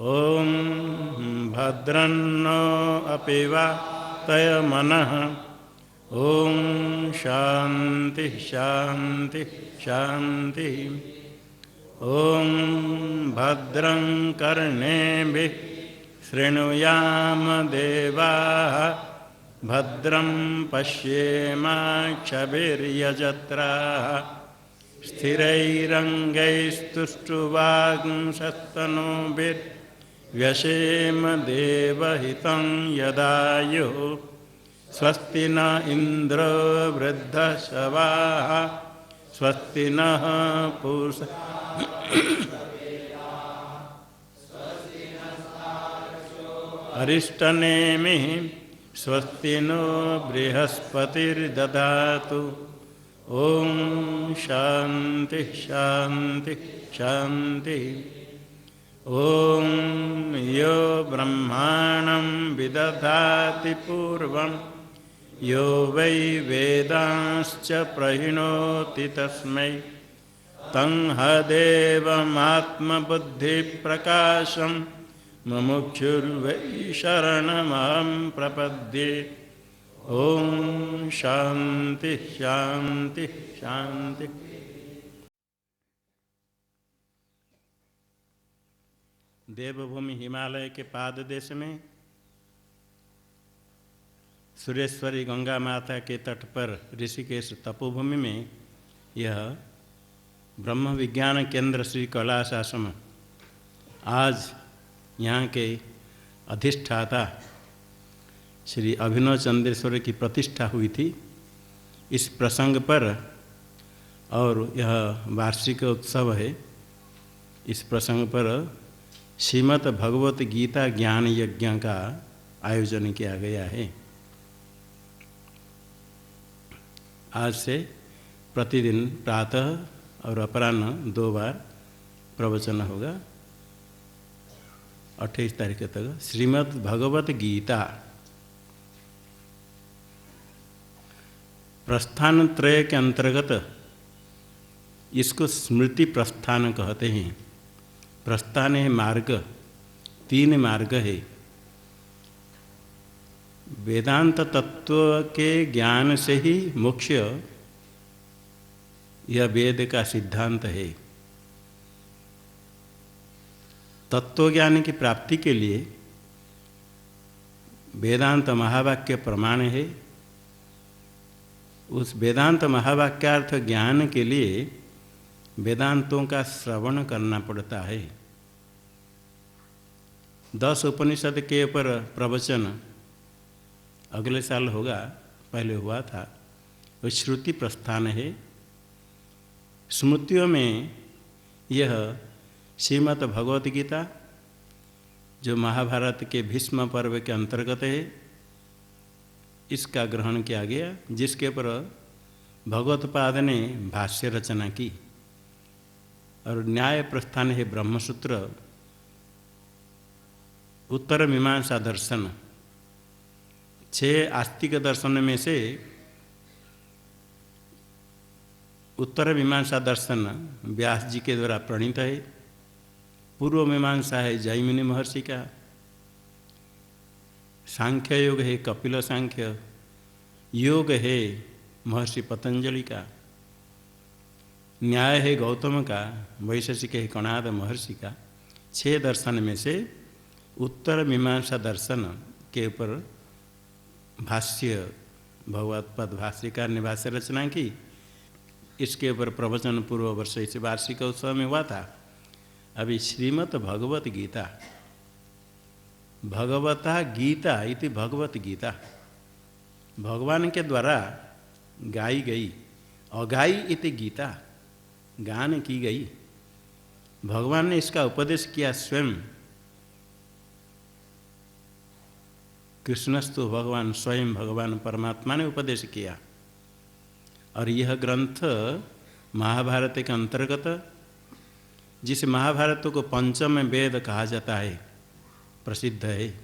ओम भद्रन्नो अपि वातयमनः। ओम शांति शांति शांति। ओम भद्रं कर्णेभिः शृणुयाम देवाः। भद्रं पश्येमाक्षभिर्यजत्राः। स्थिरैरङ्गैस्तुष्टुवागुंसस्तनूभिर्व्यसेम देवहितं यदायुः। स्वस्ति न इंद्रो वृद्धश्रवाः। स्वस्ति नः पूषा अरिष्टनेमिः। स्वस्ति नो बृहस्पतिर्दधातु। ओम शांति शांति शांति। ओम यो ब्रह्माणं विदधाति पूर्वं यो वै वेदांश्च प्रहिणोति तस्मै तं हदेवमात्मबुद्धिप्रकाशं मुमुक्षुर्वै शरणमहं प्रपद्ये। ओम शांति शांति शांति। देवभूमि हिमालय के पाद देश में सुरेश्वरी गंगा माता के तट पर ऋषिकेश तपोभूमि में यह ब्रह्म विज्ञान केंद्र श्री कैलाश आश्रम आज यहाँ के अधिष्ठाता श्री अभिनव चंद्रेश्वर की प्रतिष्ठा हुई थी। इस प्रसंग पर और यह वार्षिक उत्सव है। इस प्रसंग पर श्रीमद् भगवत गीता ज्ञान यज्ञ का आयोजन किया गया है। आज से प्रतिदिन प्रातः और अपराह्न 2 बार प्रवचन होगा। 28 तारीख तक श्रीमद् भगवत गीता प्रस्थान त्रय के अंतर्गत इसको स्मृति प्रस्थान कहते हैं। प्रस्थान है मार्ग, 3 मार्ग है। वेदांत तत्व के ज्ञान से ही मोक्ष, यह वेद का सिद्धांत है। तत्व ज्ञान की प्राप्ति के लिए वेदांत महावाक्य प्रमाण है। उस वेदांत महावाक्यार्थ ज्ञान के लिए वेदांतों का श्रवण करना पड़ता है। 10 उपनिषद के ऊपर प्रवचन अगले साल होगा, पहले हुआ था। वो श्रुति प्रस्थान है। स्मृतियों में यह श्रीमद् भगवत गीता जो महाभारत के भीष्म पर्व के अंतर्गत है, इसका ग्रहण किया गया, जिसके ऊपर भगवत्पाद ने भाष्य रचना की। और न्याय प्रस्थान है ब्रह्मसूत्र, उत्तर मीमांसा दर्शन। 6 आस्तिक दर्शन में से उत्तर मीमांसा दर्शन व्यास जी के द्वारा प्रणीत है। पूर्व मीमांसा है जैमिनी महर्षि का। सांख्य योग है कपिल सांख्य। योग है महर्षि पतंजलि का। न्याय है गौतम का। वैशेषिक है कणाद महर्षि का। 6 दर्शन में से उत्तर मीमांसा दर्शन के ऊपर भाष्य भगवत्पाद भाष्यकार ने भाष्य रचना की। इसके ऊपर प्रवचन पूर्व वर्ष इस वार्षिक उत्सव में हुआ था। अभी श्रीमद् भगवत गीता, भगवता गीता इति भगवत गीता, भगवान के द्वारा गाई गई। अगाई इति गीता, गान की गई। भगवान ने इसका उपदेश किया स्वयं। कृष्णस्तु भगवान, स्वयं भगवान परमात्मा ने उपदेश किया। और यह ग्रंथ महाभारत के अंतर्गत, जिस महाभारत को पंचम वेद कहा जाता है, प्रसिद्ध है।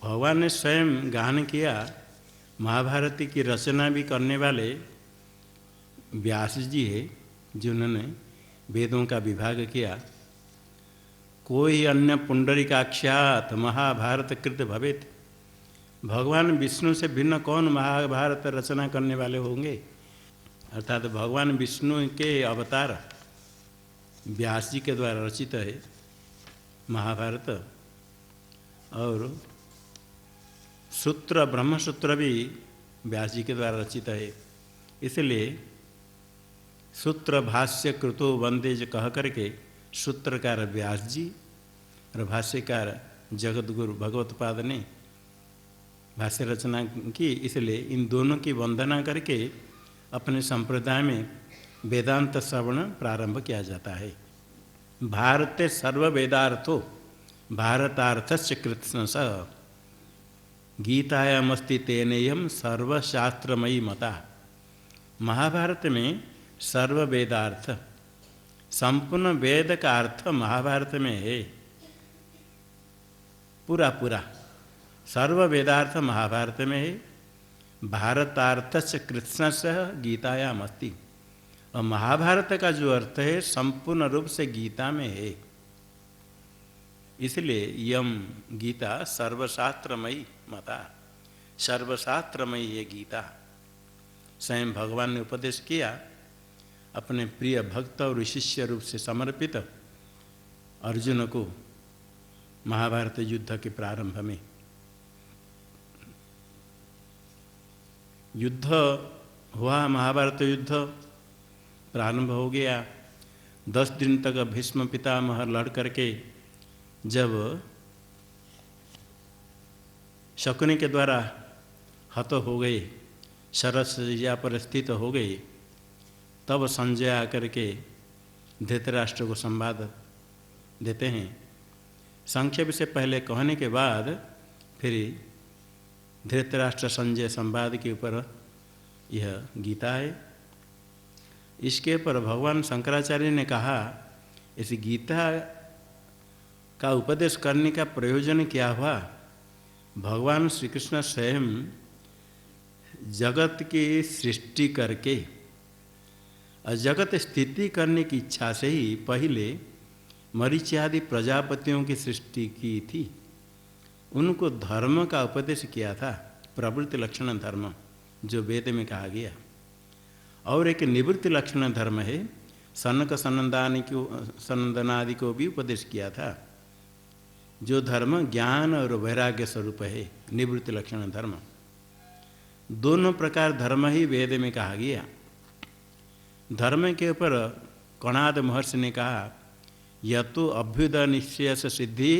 भगवान ने स्वयं गान किया। महाभारत की रचना भी करने वाले व्यास जी है, जिन्होंने वेदों का विभाग किया। कोई अन्य पुंडरीकाक्षात महाभारत कृत भवेत। भगवान विष्णु से भिन्न कौन महाभारत रचना करने वाले होंगे। अर्थात भगवान विष्णु के अवतार व्यास जी के द्वारा रचित है महाभारत। और सूत्र ब्रह्मसूत्र भी व्यास जी के द्वारा रचित है। इसलिए सूत्र भाष्य कृतो वंदे जो कह करके सूत्रकार व्यास जी और भाष्यकार जगतगुरु भगवत्पाद ने भाष्य रचना की। इसलिए इन दोनों की वंदना करके अपने संप्रदाय में वेदांत श्रवण प्रारंभ किया जाता है। भारते सर्व वेदार्थो भारतार्थस्य कृत्स्न स गीतायामस्ति तेनेयम सर्वशास्त्रमयी मता। महाभारत में सर्व वेदार्थ, संपूर्ण वेद का अर्थ महाभारत में है। पूरा पूरा सर्व वेदार्थ महाभारत में है। भारतार्थस्य कृत्स्नस्य गीतायामस्ति। और महाभारत का जो अर्थ है संपूर्ण रूप से गीता में है। इसलिए यम गीता सर्वशास्त्रमयी मता, सर्वशास्त्रमयी ये गीता। स्वयं भगवान ने उपदेश किया अपने प्रिय भक्त और शिष्य रूप से समर्पित अर्जुन को महाभारत युद्ध के प्रारंभ में। युद्ध हुआ, महाभारत युद्ध प्रारंभ हो गया। 10 दिन तक भीष्म पितामह लड़ करके जब शकुनि के द्वारा हत हो गए, शरशय्या पर स्थित हो गए, तब संजय आकर के धृतराष्ट्र को संवाद देते हैं। संक्षेप से पहले कहने के बाद फिर धृतराष्ट्र संजय संवाद के ऊपर यह गीता है। इसके ऊपर भगवान शंकराचार्य ने कहा, इस गीता का उपदेश करने का प्रयोजन क्या हुआ। भगवान श्री कृष्ण स्वयं जगत की सृष्टि करके और जगत स्थिति करने की इच्छा से ही पहले मरीचि आदि प्रजापतियों की सृष्टि की थी। उनको धर्म का उपदेश किया था, प्रवृत्ति लक्षण धर्म जो वेद में कहा गया। और एक निवृत्ति लक्षण धर्म है, सनक सनंदनादि को भी उपदेश किया था। जो धर्म ज्ञान और वैराग्य स्वरूप है, निवृत्ति लक्षण धर्म। दोनों प्रकार धर्म ही वेद में कहा गया। धर्म के ऊपर कणाद महर्षि ने कहा, यतो अभ्युदय निश्चय से सिद्धि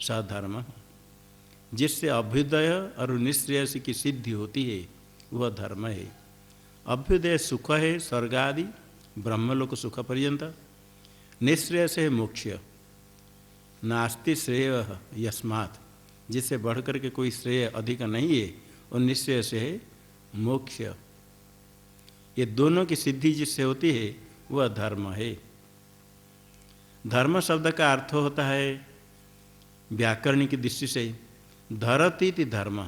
सधर्म। जिससे अभ्युदय और निश्रेयस की सिद्धि होती है वह धर्म है। अभ्युदय सुख है, स्वर्ग आदि ब्रह्मलोक सुख पर्यंत। निश्रेयस है मोक्ष, नास्ति श्रेय यस्मात्। जिससे बढ़कर के कोई श्रेय अधिक नहीं है, और निश्रेयस है मोक्ष। ये दोनों की सिद्धि जिससे होती है वह धर्म है। धर्म शब्द का अर्थ होता है व्याकरण की दृष्टि से धरती धर्म,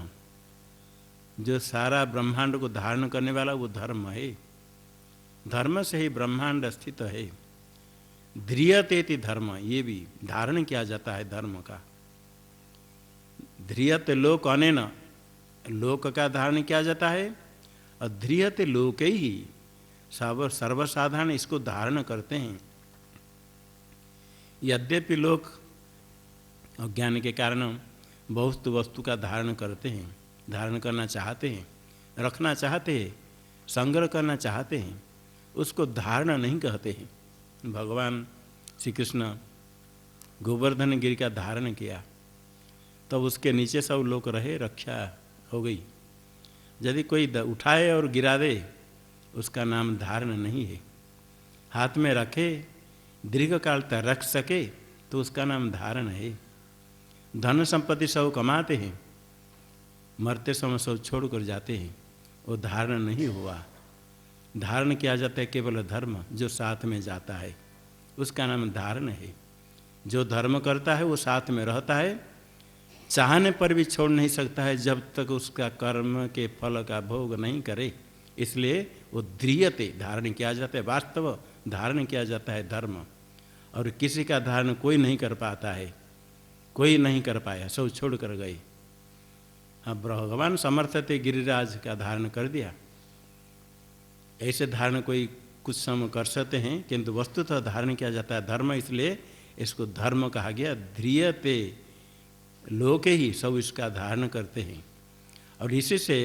जो सारा ब्रह्मांड को धारण करने वाला वो धर्म है। धर्म से ही ब्रह्मांड स्थित है। ध्रियते धर्म, ये भी धारण किया जाता है धर्म का। ध्रियते लोक अनेन, लोक का धारण किया जाता है। और ध्रियते लोक ही सर्वसाधारण इसको धारण करते हैं। यद्यपि लोग अज्ञान के कारण बहुत वस्तु का धारण करते हैं, धारण करना चाहते हैं, रखना चाहते हैं, संग्रह करना चाहते हैं, उसको धारण नहीं कहते हैं। भगवान श्री कृष्ण गोवर्धन गिरि का धारण किया, तब उसके नीचे सब लोग रहे, रक्षा हो गई। यदि कोई उठाए और गिरा दे, उसका नाम धारण नहीं है। हाथ में रखे, दीर्घ काल तक रख सके, तो उसका नाम धारण है। धन संपत्ति सब कमाते हैं, मरते समय सब छोड़ कर जाते हैं, वो धारण नहीं हुआ। धारण किया जाता है केवल धर्म जो साथ में जाता है, उसका नाम धारण है। जो धर्म करता है वो साथ में रहता है, चाहने पर भी छोड़ नहीं सकता है जब तक उसका कर्म के फल का भोग नहीं करे। इसलिए वो ध्रियते धारण किया जाता है, वास्तव धारण किया जाता है धर्म। और किसी का धारण कोई नहीं कर पाता है, कोई नहीं कर पाया, सब छोड़ कर गए। हाँ, भगवान समर्थ थे, गिरिराज का धारण कर दिया। ऐसे धारण कोई कुछ समय कर सकते हैं, किंतु वस्तुतः धारण किया जाता है धर्म, इसलिए इसको धर्म कहा गया। ध्रियते लोक ही सब इसका धारण करते हैं, और इसी से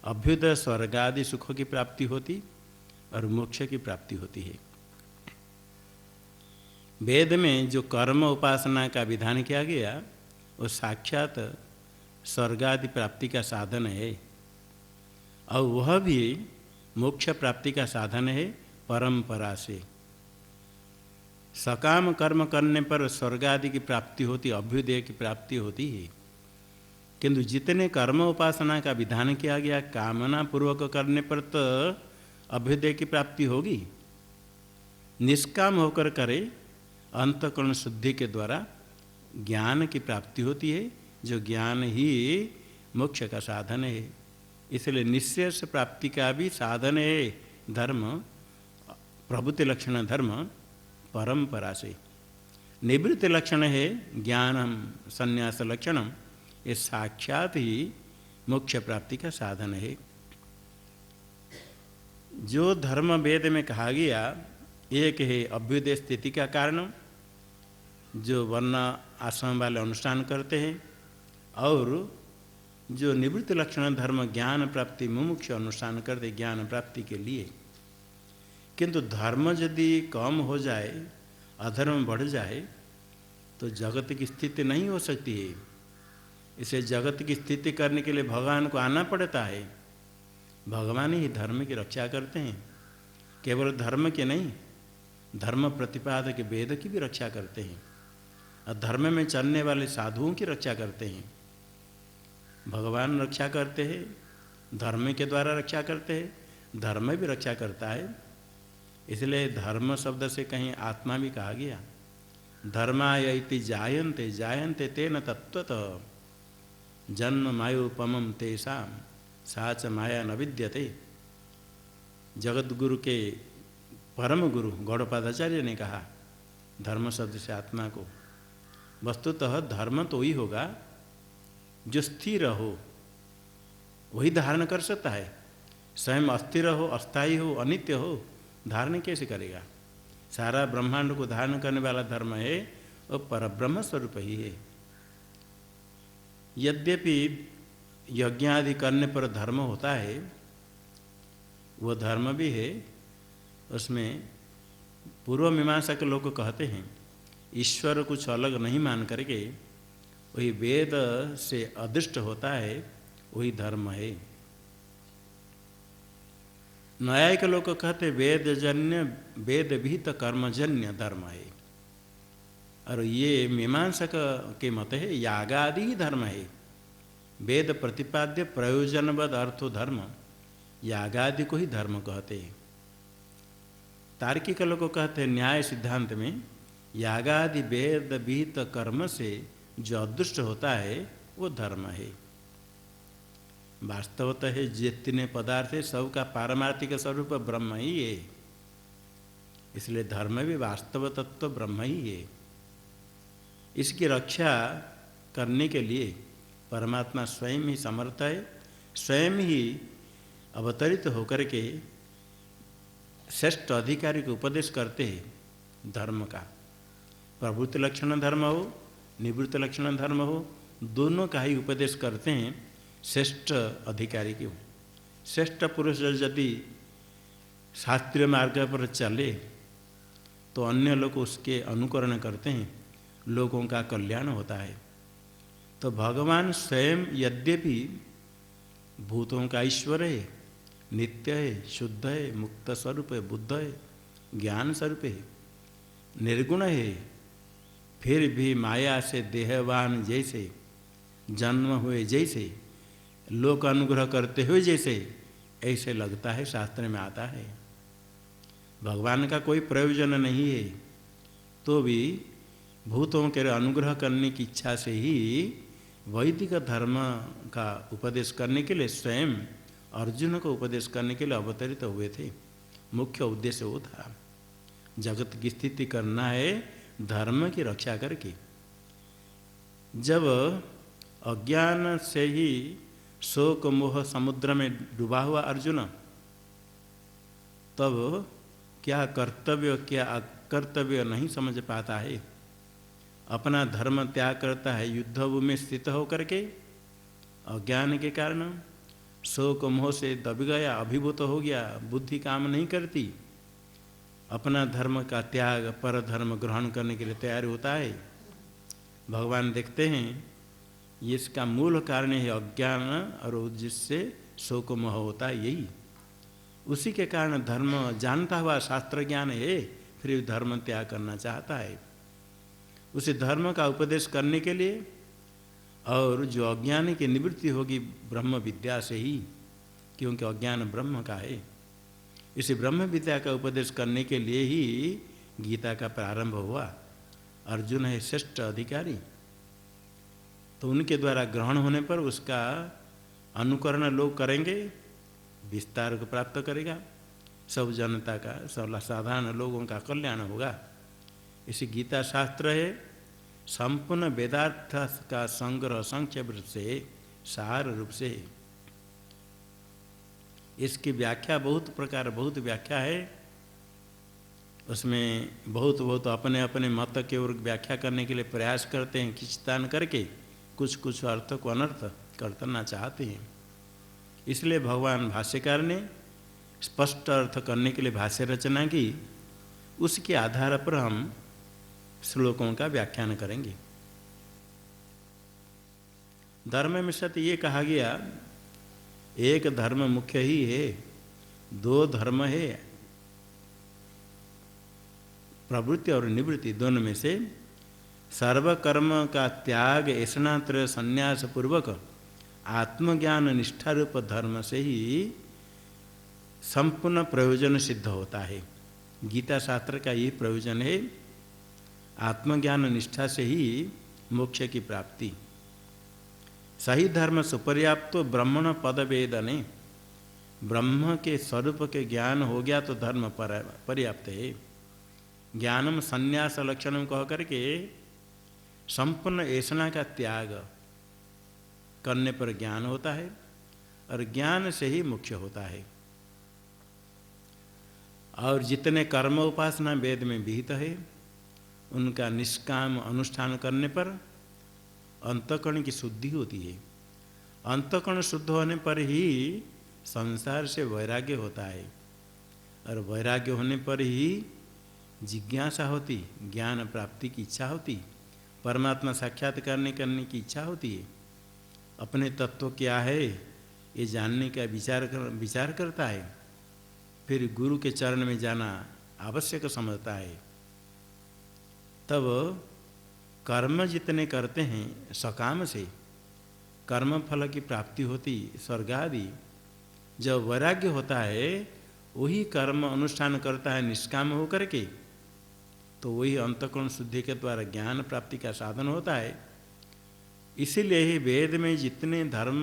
अभ्युदय स्वर्ग आदि सुखों की प्राप्ति होती और मोक्ष की प्राप्ति होती है। वेद में जो कर्म उपासना का विधान किया गया वो साक्षात स्वर्ग आदि प्राप्ति का साधन है, और वह भी मोक्ष प्राप्ति का साधन है परंपरा से। सकाम कर्म करने पर स्वर्ग आदि की प्राप्ति होती, अभ्युदय की प्राप्ति होती है। किंतु जितने कर्म उपासना का विधान किया गया कामना पूर्वक करने पर तो अभ्युदय की प्राप्ति होगी। निष्काम होकर करे, अंतःकरण शुद्धि के द्वारा ज्ञान की प्राप्ति होती है, जो ज्ञान ही मोक्ष का साधन है। इसलिए निश्चय प्राप्ति का भी साधन है धर्म, प्रभुति लक्षण धर्म परंपरा से। निवृत्ति लक्षण है ज्ञानम संन्यास लक्षणम, ये साक्षात ही मोक्ष प्राप्ति का साधन है। जो धर्म वेद में कहा गया, एक है अभ्युदय स्थिति का कारण, जो वर्ण आश्रम वाले अनुष्ठान करते हैं, और जो निवृत्ति लक्षण धर्म ज्ञान प्राप्ति मुमुक्ष अनुष्ठान करते ज्ञान प्राप्ति के लिए। किंतु धर्म यदि कम हो जाए, अधर्म बढ़ जाए, तो जगत की स्थिति नहीं हो सकती है। इसे जगत की स्थिति करने के लिए भगवान को आना पड़ता है। भगवान ही धर्म की रक्षा करते हैं, केवल धर्म के नहीं, धर्म प्रतिपादक वेद की भी रक्षा करते हैं, और धर्म में चलने वाले साधुओं की रक्षा करते हैं। भगवान रक्षा करते हैं, धर्म के द्वारा रक्षा करते हैं, धर्म भी रक्षा करता है। इसलिए धर्म शब्द से कहीं आत्मा भी कहा गया। धर्माय इति जायन्ते जायन्ते तेन तत्त्वतः, जन्म मायोपमं तेषां सा च माया न विद्यते। जगत गुरु के परम गुरु गौड़पादाचार्य ने कहा धर्म शब्द से आत्मा को। वस्तुतः धर्म तो ही होगा जो स्थिर हो, वही धारण कर सकता है। स्वयं अस्थिर हो, अस्थायी हो, अनित्य हो, धारण कैसे करेगा? सारा ब्रह्मांड को धारण करने वाला धर्म है, वो परब्रह्म स्वरूप ही है। यद्यपि यज्ञ आदि करने पर धर्म होता है, वो धर्म भी है। उसमें पूर्व मीमांसा के लोग कहते हैं ईश्वर कुछ अलग नहीं मान करके वही वेद से अदृष्ट होता है, वही धर्म है। न्यायिक लोग कहते वेदजन्य वेद विहित कर्मजन्य धर्म है, और ये मीमांसक के मत है यागादि ही धर्म है। वेद प्रतिपाद्य प्रयोजनवद अर्थो धर्म, यागादि को ही धर्म कहते हैं। तार्किक लोग कहते हैं न्याय सिद्धांत में यागादि वेद विहित कर्म से जो अदृष्ट होता है वो धर्म है। वास्तवतः है जितने पदार्थ है सबका पारमार्थिक स्वरूप ब्रह्म ही है। इसलिए धर्म भी वास्तव तत्व ब्रह्म ही है। इसकी रक्षा करने के लिए परमात्मा स्वयं ही समर्थ है, स्वयं ही अवतरित होकर के श्रेष्ठ अधिकारी को उपदेश करते हैं धर्म का। प्रभुति लक्षण धर्म हो, निवृत्ति लक्षण धर्म हो, दोनों का ही उपदेश करते हैं श्रेष्ठ अधिकारी की। श्रेष्ठ पुरुष यदि शास्त्रीय मार्ग पर चले तो अन्य लोग उसके अनुकरण करते हैं, लोगों का कल्याण होता है। तो भगवान स्वयं यद्यपि भूतों का ईश्वर है, नित्य है, शुद्ध है, मुक्त स्वरूप है, बुद्ध है, ज्ञान स्वरूप है, निर्गुण है, फिर भी माया से देहवान जैसे, जन्म हुए जैसे, लोक अनुग्रह करते हुए जैसे, ऐसे लगता है, शास्त्र में आता है। भगवान का कोई प्रयोजन नहीं है, तो भी भूतों के अनुग्रह करने की इच्छा से ही वैदिक धर्म का उपदेश करने के लिए स्वयं अर्जुन को उपदेश करने के लिए अवतरित हुए थे। मुख्य उद्देश्य वो था, जगत की स्थिति करना है धर्म की रक्षा करके। जब अज्ञान से ही शोक मोह समुद्र में डूबा हुआ अर्जुन, तब क्या कर्तव्य क्या अकर्तव्य नहीं समझ पाता है, अपना धर्म त्याग करता है युद्ध भूमि में स्थित होकर के। अज्ञान के कारण शोक मोह से दब गया, अभिभूत हो गया, बुद्धि काम नहीं करती, अपना धर्म का त्याग पर धर्म ग्रहण करने के लिए तैयार होता है। भगवान देखते हैं इसका मूल कारण है अज्ञान, और जिससे शोक मोह होता है यही। उसी के कारण धर्म जानता हुआ शास्त्र ज्ञान है, फिर धर्म त्याग करना चाहता है। उसे धर्म का उपदेश करने के लिए, और जो अज्ञान की निवृत्ति होगी ब्रह्म विद्या से ही, क्योंकि अज्ञान ब्रह्म का है। इसी ब्रह्म विद्या का उपदेश करने के लिए ही गीता का प्रारंभ हुआ। अर्जुन है श्रेष्ठ अधिकारी, तो उनके द्वारा ग्रहण होने पर उसका अनुकरण लोग करेंगे, विस्तार को प्राप्त करेगा, सब जनता का, सब साधारण लोगों का कल्याण होगा। इसी गीता शास्त्र है संपूर्ण वेदार्थ का संग्रह संक्षेप से, सार रूप से। इसकी व्याख्या बहुत प्रकार, बहुत व्याख्या है, उसमें बहुत अपने अपने मत के ओर व्याख्या करने के लिए प्रयास करते हैं, खिंचतान करके कुछ कुछ अर्थ को अनर्थ करना चाहते हैं। इसलिए भगवान भाष्यकार ने स्पष्ट अर्थ करने के लिए भाष्य रचना की, उसके आधार पर हम श्लोकों का व्याख्यान करेंगे। धर्म में सत्य ये कहा गया, एक धर्म मुख्य ही है, दो धर्म है, प्रवृत्ति और निवृत्ति दोनों में से सर्वकर्म का त्याग ऐसनात्र संन्यास पूर्वक आत्मज्ञान निष्ठा रूप धर्म से ही संपूर्ण प्रयोजन सिद्ध होता है। गीता शास्त्र का यही प्रयोजन है, आत्मज्ञान निष्ठा से ही मोक्ष की प्राप्ति। सही धर्म सुपर्याप्त तो ब्रह्मण पद वेदने, ब्रह्म के स्वरूप के ज्ञान हो गया तो धर्म पर्याप्त है। ज्ञानम संन्यास लक्षणम कह करके संपूर्ण ऐसना का त्याग करने पर ज्ञान होता है, और ज्ञान से ही मोक्ष होता है। और जितने कर्म उपासना वेद में विहित है, उनका निष्काम अनुष्ठान करने पर अंतःकरण की शुद्धि होती है। अंतःकरण शुद्ध होने पर ही संसार से वैराग्य होता है, और वैराग्य होने पर ही जिज्ञासा होती, ज्ञान प्राप्ति की इच्छा होती, परमात्मा साक्षात करने की इच्छा होती है। अपने तत्व क्या है ये जानने का विचार करता है, फिर गुरु के चरण में जाना आवश्यक समझता है। तब कर्म जितने करते हैं सकाम से कर्म फल की प्राप्ति होती, स्वर्ग आदि। जब वैराग्य होता है वही कर्म अनुष्ठान करता है निष्काम होकर के, तो वही अंतःकरण शुद्धि के द्वारा ज्ञान प्राप्ति का साधन होता है। इसीलिए ही वेद में जितने धर्म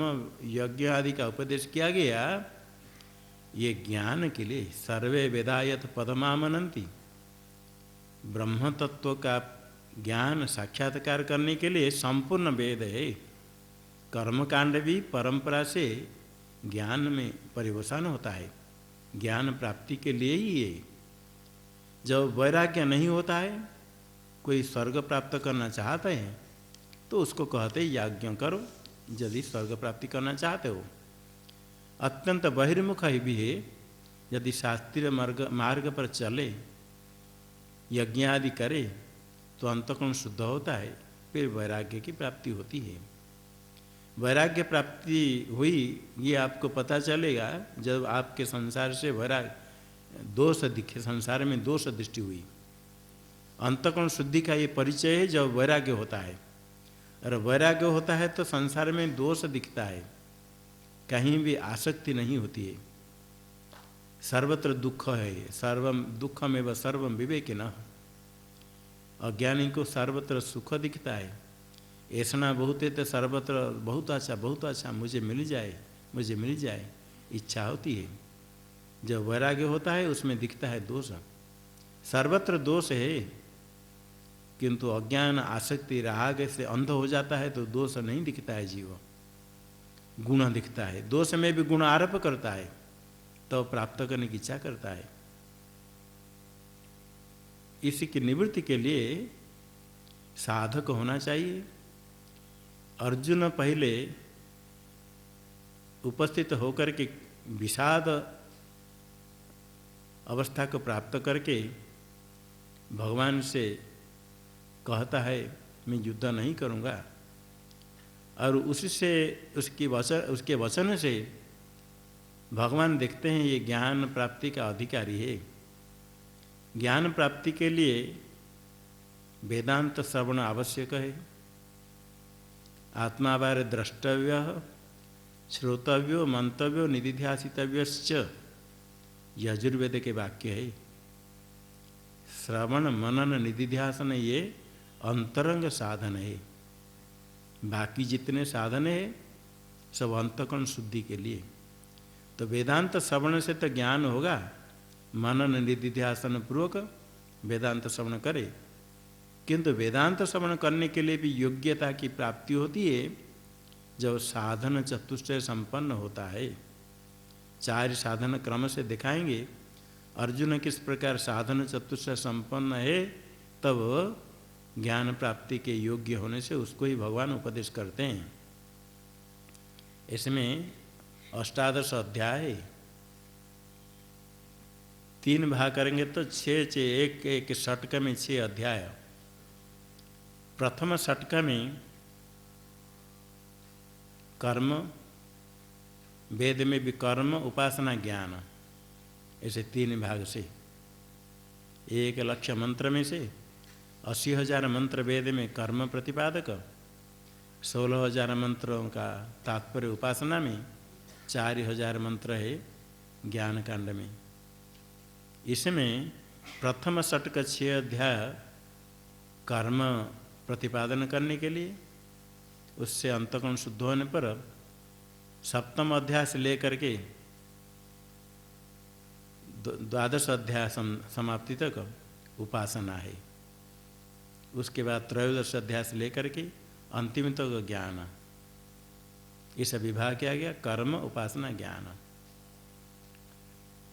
यज्ञ आदि का उपदेश किया गया, ये ज्ञान के लिए। सर्वे वेदायत पदमामनंती, ब्रह्म तत्व का ज्ञान साक्षात्कार करने के लिए संपूर्ण वेद है। कर्मकांड भी परंपरा से ज्ञान में परिवसान होता है, ज्ञान प्राप्ति के लिए ही है। जब वैराग्य नहीं होता है, कोई स्वर्ग प्राप्त करना चाहते हैं तो उसको कहते यज्ञ करो यदि स्वर्ग प्राप्ति करना चाहते हो। अत्यंत बहिर्मुख भी है, यदि शास्त्रीय मार्ग पर चले, यज्ञ आदि करे तो अंतःकरण शुद्ध होता है, फिर वैराग्य की प्राप्ति होती है। वैराग्य प्राप्ति हुई ये आपको पता चलेगा जब आपके संसार से दोष दिखे, संसार में दोष दृष्टि हुई। अंतःकरण शुद्धि का ये परिचय है जब वैराग्य होता है, और वैराग्य होता है तो संसार में दोष दिखता है, कहीं भी आसक्ति नहीं होती है। सर्वत्र दुख है, सर्वम दुखमेव सर्वम विवेकिनः। अज्ञानी को सर्वत्र सुख दिखता है, ऐसा बहुत है तो सर्वत्र बहुत अच्छा मुझे मिल जाए इच्छा होती है। जब वैराग्य होता है उसमें दिखता है दोष, सर्वत्र दोष है, किंतु अज्ञान आसक्ति राग से अंध हो जाता है तो दोष नहीं दिखता है, जीव गुण दिखता है। दोष में भी गुण आरोप करता है तो प्राप्त करने की इच्छा करता है। इसी की निवृत्ति के लिए साधक होना चाहिए। अर्जुन पहले उपस्थित होकर के विषाद अवस्था को प्राप्त करके भगवान से कहता है मैं युद्ध नहीं करूँगा, और उससे उसके वचन से भगवान देखते हैं ये ज्ञान प्राप्ति का अधिकारी है। ज्ञान प्राप्ति के लिए वेदांत श्रवण आवश्यक है। आत्मा बारे द्रष्टव्य, श्रोतव्यो, मंतव्यो, निधिध्यासितव्यश्च, यजुर्वेद के वाक्य है। श्रवण मनन निधिध्यासन ये अंतरंग साधन है, बाकी जितने साधन है सब अंतःकरण शुद्धि के लिए। तो वेदांत श्रवण से तो ज्ञान होगा, मनन निधिध्यासन पूर्वक वेदांत श्रवण करे, किंतु वेदांत श्रवण करने के लिए भी योग्यता की प्राप्ति होती है जब साधन चतुष्टय संपन्न होता है। 4 साधन क्रम से दिखाएंगे अर्जुन किस प्रकार साधन चतुष्टय संपन्न है, तब ज्ञान प्राप्ति के योग्य होने से उसको ही भगवान उपदेश करते हैं। इसमें 18 अध्याय है, 3 भाग करेंगे तो 6 एक षटक में 6 अध्याय। प्रथम षटक में कर्म, वेद में भी कर्म उपासना ज्ञान, ऐसे 3 भाग से 1 लक्ष मंत्र में से 80,000 मंत्र वेद में कर्म प्रतिपादक, 16,000 मंत्रों का तात्पर्य उपासना में, 4,000 मंत्र है ज्ञान कांड में। इसमें प्रथम षटक 6 अध्याय कर्म प्रतिपादन करने के लिए, उससे अंतःकरण शुद्ध होने पर सप्तम अध्याय से लेकर के 12 अध्याय समाप्ति तक उपासना है। उसके बाद 13 अध्याय से लेकर के अंतिम तक ज्ञान, इस विभाग किया गया कर्म उपासना ज्ञान।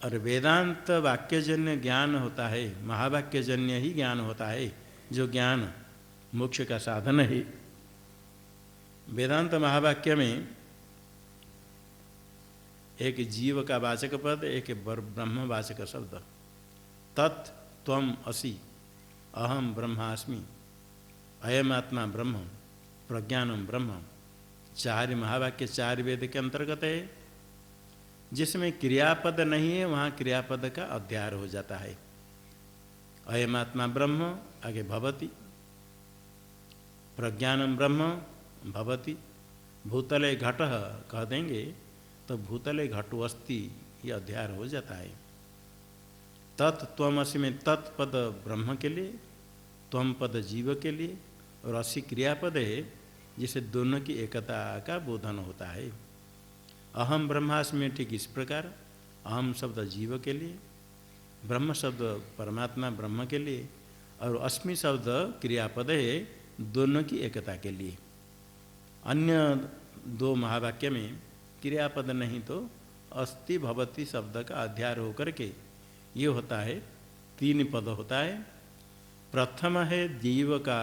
और वेदांत वाक्यजन्य ज्ञान होता है, महावाक्यजन्य ही ज्ञान होता है, जो ज्ञान मोक्ष का साधन है। वेदांत महावाक्य में एक जीव का वाचक पद, एक ब्रह्म वाचक शब्द, तत् त्वम असि, अहम ब्रह्मास्मि, अयम आत्मा ब्रह्म, प्रज्ञानम ब्रह्म, 4 महावाक्य 4 वेद के अंतर्गत है। जिसमें क्रियापद नहीं है वहाँ क्रियापद का अध्याय हो जाता है। अयम आत्मा ब्रह्म आगे भवति, प्रज्ञानम ब्रह्म भवति, भूतले घट कह देंगे तो भूतले घटो अस्ति, ये अध्याय हो जाता है। तत् त्वमसि में तत्पद ब्रह्म के लिए, त्वम पद जीव के लिए, और असि क्रियापद है जिसे दोनों की एकता का बोधन होता है। अहम ब्रह्मास्मि ठीक इस प्रकार, अहम शब्द जीव के लिए, ब्रह्म शब्द परमात्मा ब्रह्म के लिए, और अस्मि शब्द क्रियापद है दोनों की एकता के लिए। अन्य 2 महावाक्य में क्रियापद नहीं तो अस्ति भवति शब्द का अध्याय होकर के ये होता है, 3 पद होता है। प्रथम है जीव का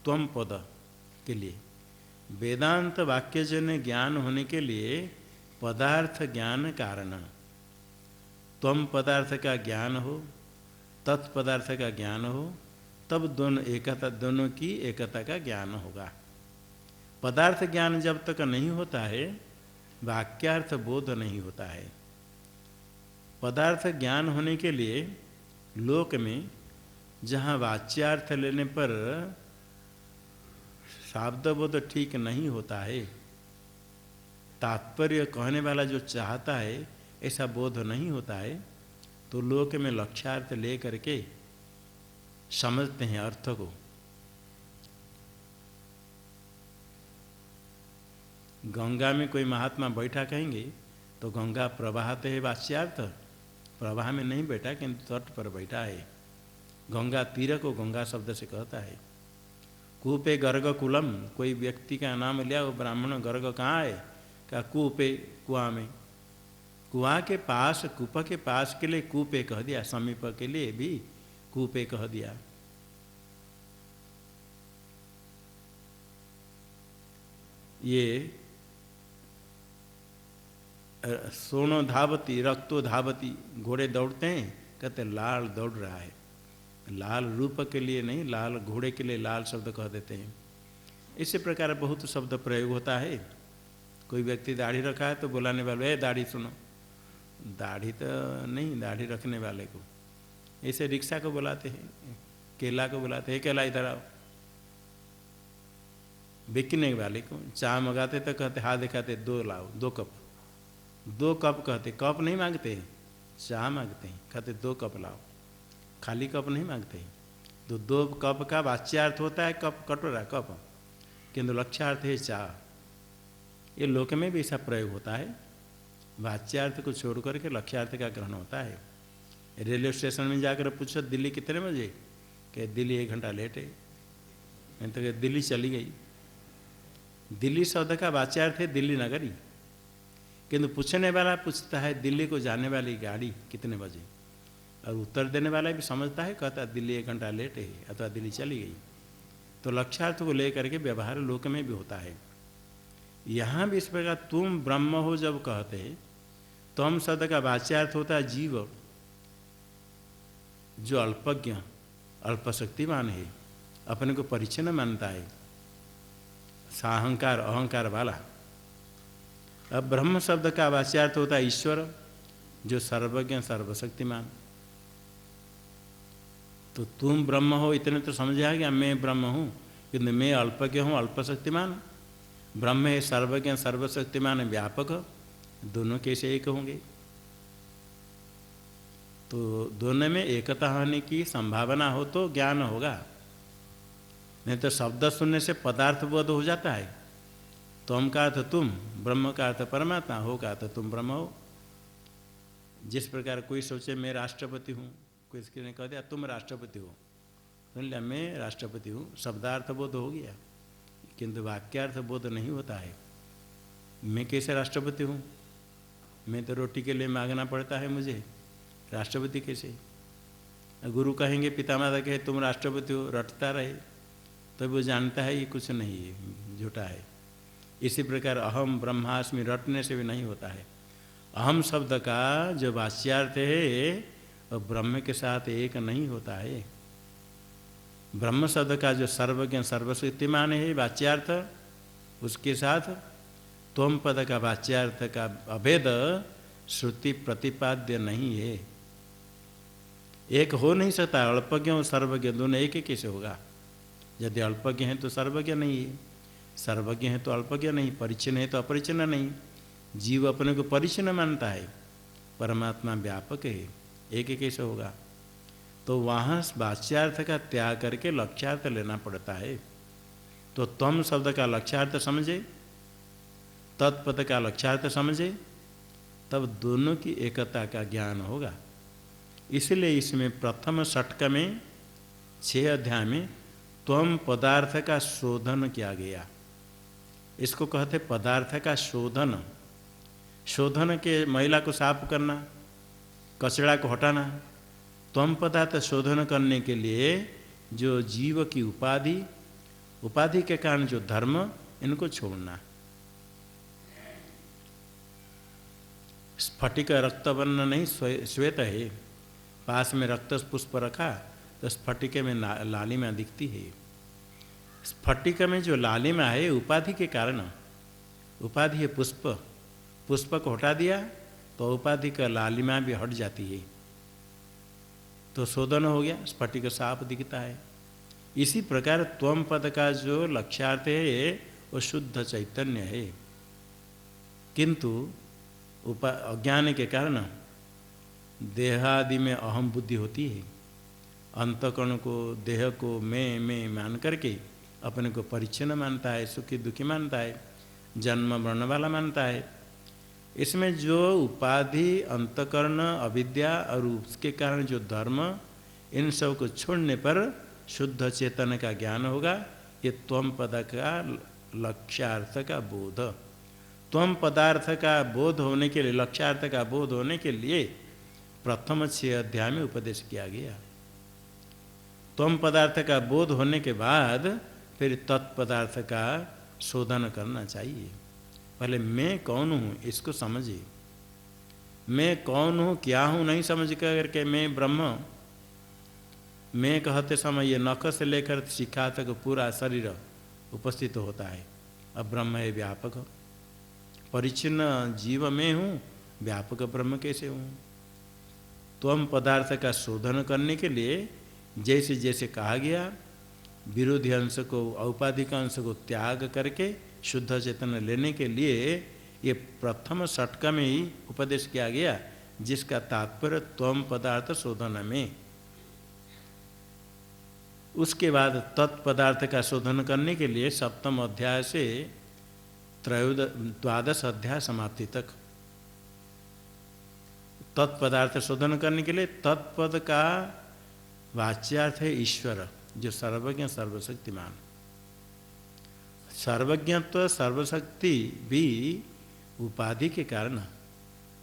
त्वम पद के लिए, वेदांत वाक्यजन्य ज्ञान होने के लिए पदार्थ ज्ञान कारण, त्वम पदार्थ का ज्ञान हो, तत्पदार्थ का ज्ञान हो, तब दोनों की एकता का ज्ञान होगा। पदार्थ ज्ञान जब तक नहीं होता है वाक्यार्थ बोध नहीं होता है। पदार्थ ज्ञान होने के लिए लोक में जहाँ वाच्यार्थ लेने पर शब्दबोध ठीक नहीं होता है, तात्पर्य कहने वाला जो चाहता है ऐसा बोध नहीं होता है, तो लोक में लक्ष्यार्थ ले करके समझते हैं अर्थ को। गंगा में कोई महात्मा बैठा कहेंगे तो गंगा प्रवाहते है वाच्यार्थ, प्रवाह में नहीं बैठा किंतु तट पर बैठा है। गंगा तीर को गंगा शब्द से कहता है। कूपे गर्ग कुलम, कोई व्यक्ति का नाम लिया, वो ब्राह्मण गर्ग कहाँ है, क्या कूपे, कुआं में। कुआं के पास, कूप के पास के लिए कूपे कह दिया, समीप के लिए भी कूपे कह दिया। ये सोनो धावती रक्तो धावती, घोड़े दौड़ते हैं, कहते लाल दौड़ रहा है। लाल रूप के लिए नहीं, लाल घोड़े के लिए लाल शब्द कह देते हैं। इसी प्रकार बहुत शब्द प्रयोग होता है। कोई व्यक्ति दाढ़ी रखा है तो बुलाने वाले दाढ़ी सुनो, दाढ़ी तो नहीं, दाढ़ी रखने वाले को। ऐसे रिक्शा को बुलाते हैं, केला को बुलाते हैं, केला इधर आओ। बिकने वाले को चाय मंगाते तो कहते हाथ दिखाते, दो लाओ, 2 कप, 2 कप कहते, कप नहीं मांगते, चाय मांगते हैं, कहते 2 कप लाओ, खाली कप नहीं मांगते। तो 2 कप का वाच्यार्थ होता है कप, कटोरा, कप, किंतु लक्ष्यार्थ है चाय। ये लोक में भी ऐसा प्रयोग होता है। वाच्यार्थ को छोड़ करके लक्ष्यार्थ का ग्रहण होता है। रेलवे स्टेशन में जाकर पूछो दिल्ली कितने बजे, कि दिल्ली 1 घंटा लेट है, नहीं तो दिल्ली चली गई। दिल्ली शब्द का वाच्यार्थ है दिल्ली नगरी, किंतु पूछने वाला पूछता है दिल्ली को जाने वाली गाड़ी कितने बजे, और उत्तर देने वाला भी समझता है, कहता दिल्ली 1 घंटा लेट है अथवा दिल्ली चली गई। तो लक्ष्यार्थ को लेकर के व्यवहार लोक में भी होता है। यहाँ भी इस प्रकार तुम ब्रह्म हो जब कहते हैं, तुम शब्द का वाच्यार्थ होता है जीव, जो अल्पज्ञ, अल्पशक्तिमान है, अपने को परिच्छिन्न मानता है, साहंकार अहंकार वाला। अब ब्रह्म शब्द का वाच्यार्थ होता है ईश्वर, जो सर्वज्ञ सर्वशक्तिमान। तो तुम ब्रह्म हो इतने तो समझ आ गया, मैं ब्रह्म हूँ किंतु मैं अल्पज्ञ हूँ, अल्पशक्तिमान। ब्रह्म है सर्वज्ञ सर्वशक्तिमान व्यापक, दोनों कैसे एक होंगे। तो दोनों में एकता होने की संभावना हो तो ज्ञान होगा, नहीं तो शब्द सुनने से पदार्थ बोध हो जाता है। तुम का अर्थ तुम, ब्रह्म का अर्थ परमात्मा, हो का अर्थ तुम ब्रह्म हो। जिस प्रकार कोई सोचे मैं राष्ट्रपति हूँ, किसी ने कह दिया तुम राष्ट्रपति हो, सुन लिया मैं राष्ट्रपति हूँ, शब्दार्थ बोध हो गया, किंतु वाक्यार्थ बोध नहीं होता है। मैं कैसे राष्ट्रपति हूँ, मैं तो रोटी के लिए मांगना पड़ता है मुझे, राष्ट्रपति कैसे। गुरु कहेंगे, पितामाता कहे तुम राष्ट्रपति हो, रटता रहे, तब वो जानता है ये कुछ नहीं है, झूठा है। इसी प्रकार अहम ब्रह्मास्मि रटने से भी नहीं होता है। अहम शब्द का जो वाच्यार्थ है वह ब्रह्म के साथ एक नहीं होता है। ब्रह्म शब्द का जो सर्वज्ञ सर्वशक्तिमान है वाच्यार्थ, उसके साथ त्वम पद का वाच्यार्थ का अभेद श्रुति प्रतिपाद्य नहीं है। एक हो नहीं सकता, अल्पज्ञ और सर्वज्ञ दोनों एक ही कैसे होगा। यदि अल्पज्ञ है तो सर्वज्ञ नहीं है, सर्वज्ञ है तो अल्पज्ञ नहीं, परिच्छिन्न है तो अपरिच्छिन्न नहीं। जीव अपने को परिच्छिन्न मानता है, परमात्मा व्यापक है, एक ही कैसे होगा। तो वहाँ वाच्यार्थ का त्याग करके लक्ष्यार्थ लेना पड़ता है। तो त्वम शब्द का लक्ष्यार्थ समझे, तत्पद का लक्ष्यार्थ समझे, तब दोनों की एकता का ज्ञान होगा। इसलिए इसमें प्रथम षटक में 6 अध्याय में त्वम पदार्थ का शोधन किया गया। इसको कहते पदार्थ का शोधन। शोधन के मैला को साफ करना, कचरा को हटाना। त्वम पदार्थ शोधन करने के लिए जो जीव की उपाधि, उपाधि के कारण जो धर्म, इनको छोड़ना। स्फटिक रक्तवर्ण नहीं श्वेत है, पास में रक्त पुष्प रखा तो स्फटिक में लालिमा दिखती है। स्फटिक में जो लालिमा है उपाधि के कारण, उपाधि है पुष्प, पुष्प को हटा दिया तो उपाधि का लालिमा भी हट जाती है, तो शोधन हो गया, स्फटिक साफ दिखता है। इसी प्रकार त्वम पद का जो लक्ष्यार्थ है वो शुद्ध चैतन्य है, किंतु अज्ञान के कारण देहादि में अहम बुद्धि होती है। अंतकरण को, देह को मैं मान करके अपने को परिच्छिन्न मानता है, सुखी दुखी मानता है। जन्म मरण वाला मानता है। इसमें जो उपाधि, अंतकरण, अविद्या और उसके कारण जो धर्म, इन सब को छोड़ने पर शुद्ध चेतन का ज्ञान होगा। ये त्वम पद का लक्ष्यार्थ का बोध। त्वम पदार्थ का बोध होने के लिए, लक्ष्यार्थ का बोध होने के लिए प्रथम 6 अध्याय में उपदेश किया गया। त्वम पदार्थ का बोध होने के बाद फिर तत्पदार्थ का शोधन करना चाहिए। पहले मैं कौन हूँ इसको समझिए। मैं कौन हूँ, क्या हूँ नहीं समझ करके मैं ब्रह्म, मैं कहते समय ये नख से लेकर शिखा तक पूरा शरीर उपस्थित होता है। अब ब्रह्म है व्यापक, परिच्छिन्न जीव मैं हूँ, व्यापक ब्रह्म कैसे हूँ। त्वम पदार्थ का शोधन करने के लिए जैसे जैसे कहा गया, विरोधी अंश को, औपाधिक अंश को त्याग करके शुद्ध चेतन लेने के लिए ये प्रथम षटक में ही उपदेश किया गया, जिसका तात्पर्य त्वम पदार्थ शोधन में। उसके बाद तत्पदार्थ का शोधन करने के लिए सप्तम अध्याय से द्वादश अध्याय समाप्ति तक तत्पदार्थ शोधन करने के लिए, तत्पद का वाच्यार्थ है ईश्वर, जो सर्वज्ञ सर्वशक्तिमान। सर्वज्ञत्व सर्वशक्ति भी उपाधि के कारण,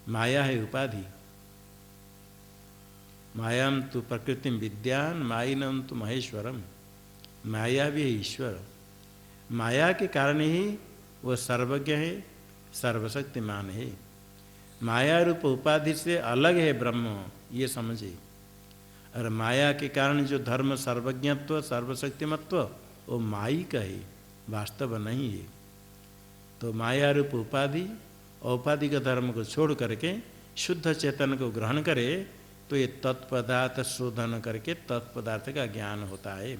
माया है उपाधि। मायाम तो प्रकृति विद्यान मायिनम तो महेश्वरम, माया भी है ईश्वर। माया के कारण ही वो सर्वज्ञ है, सर्वशक्तिमान है। माया रूप उपाधि से अलग है ब्रह्म, ये समझे। और माया के कारण जो धर्म सर्वज्ञत्व सर्वशक्तिमत्व वो माई का है, वास्तव नहीं है। तो माया रूप उपाधि, औपाधिक धर्म को छोड़ करके शुद्ध चेतन को ग्रहण करे तो ये तत्पदार्थ शोधन करके तत्पदार्थ का ज्ञान होता है।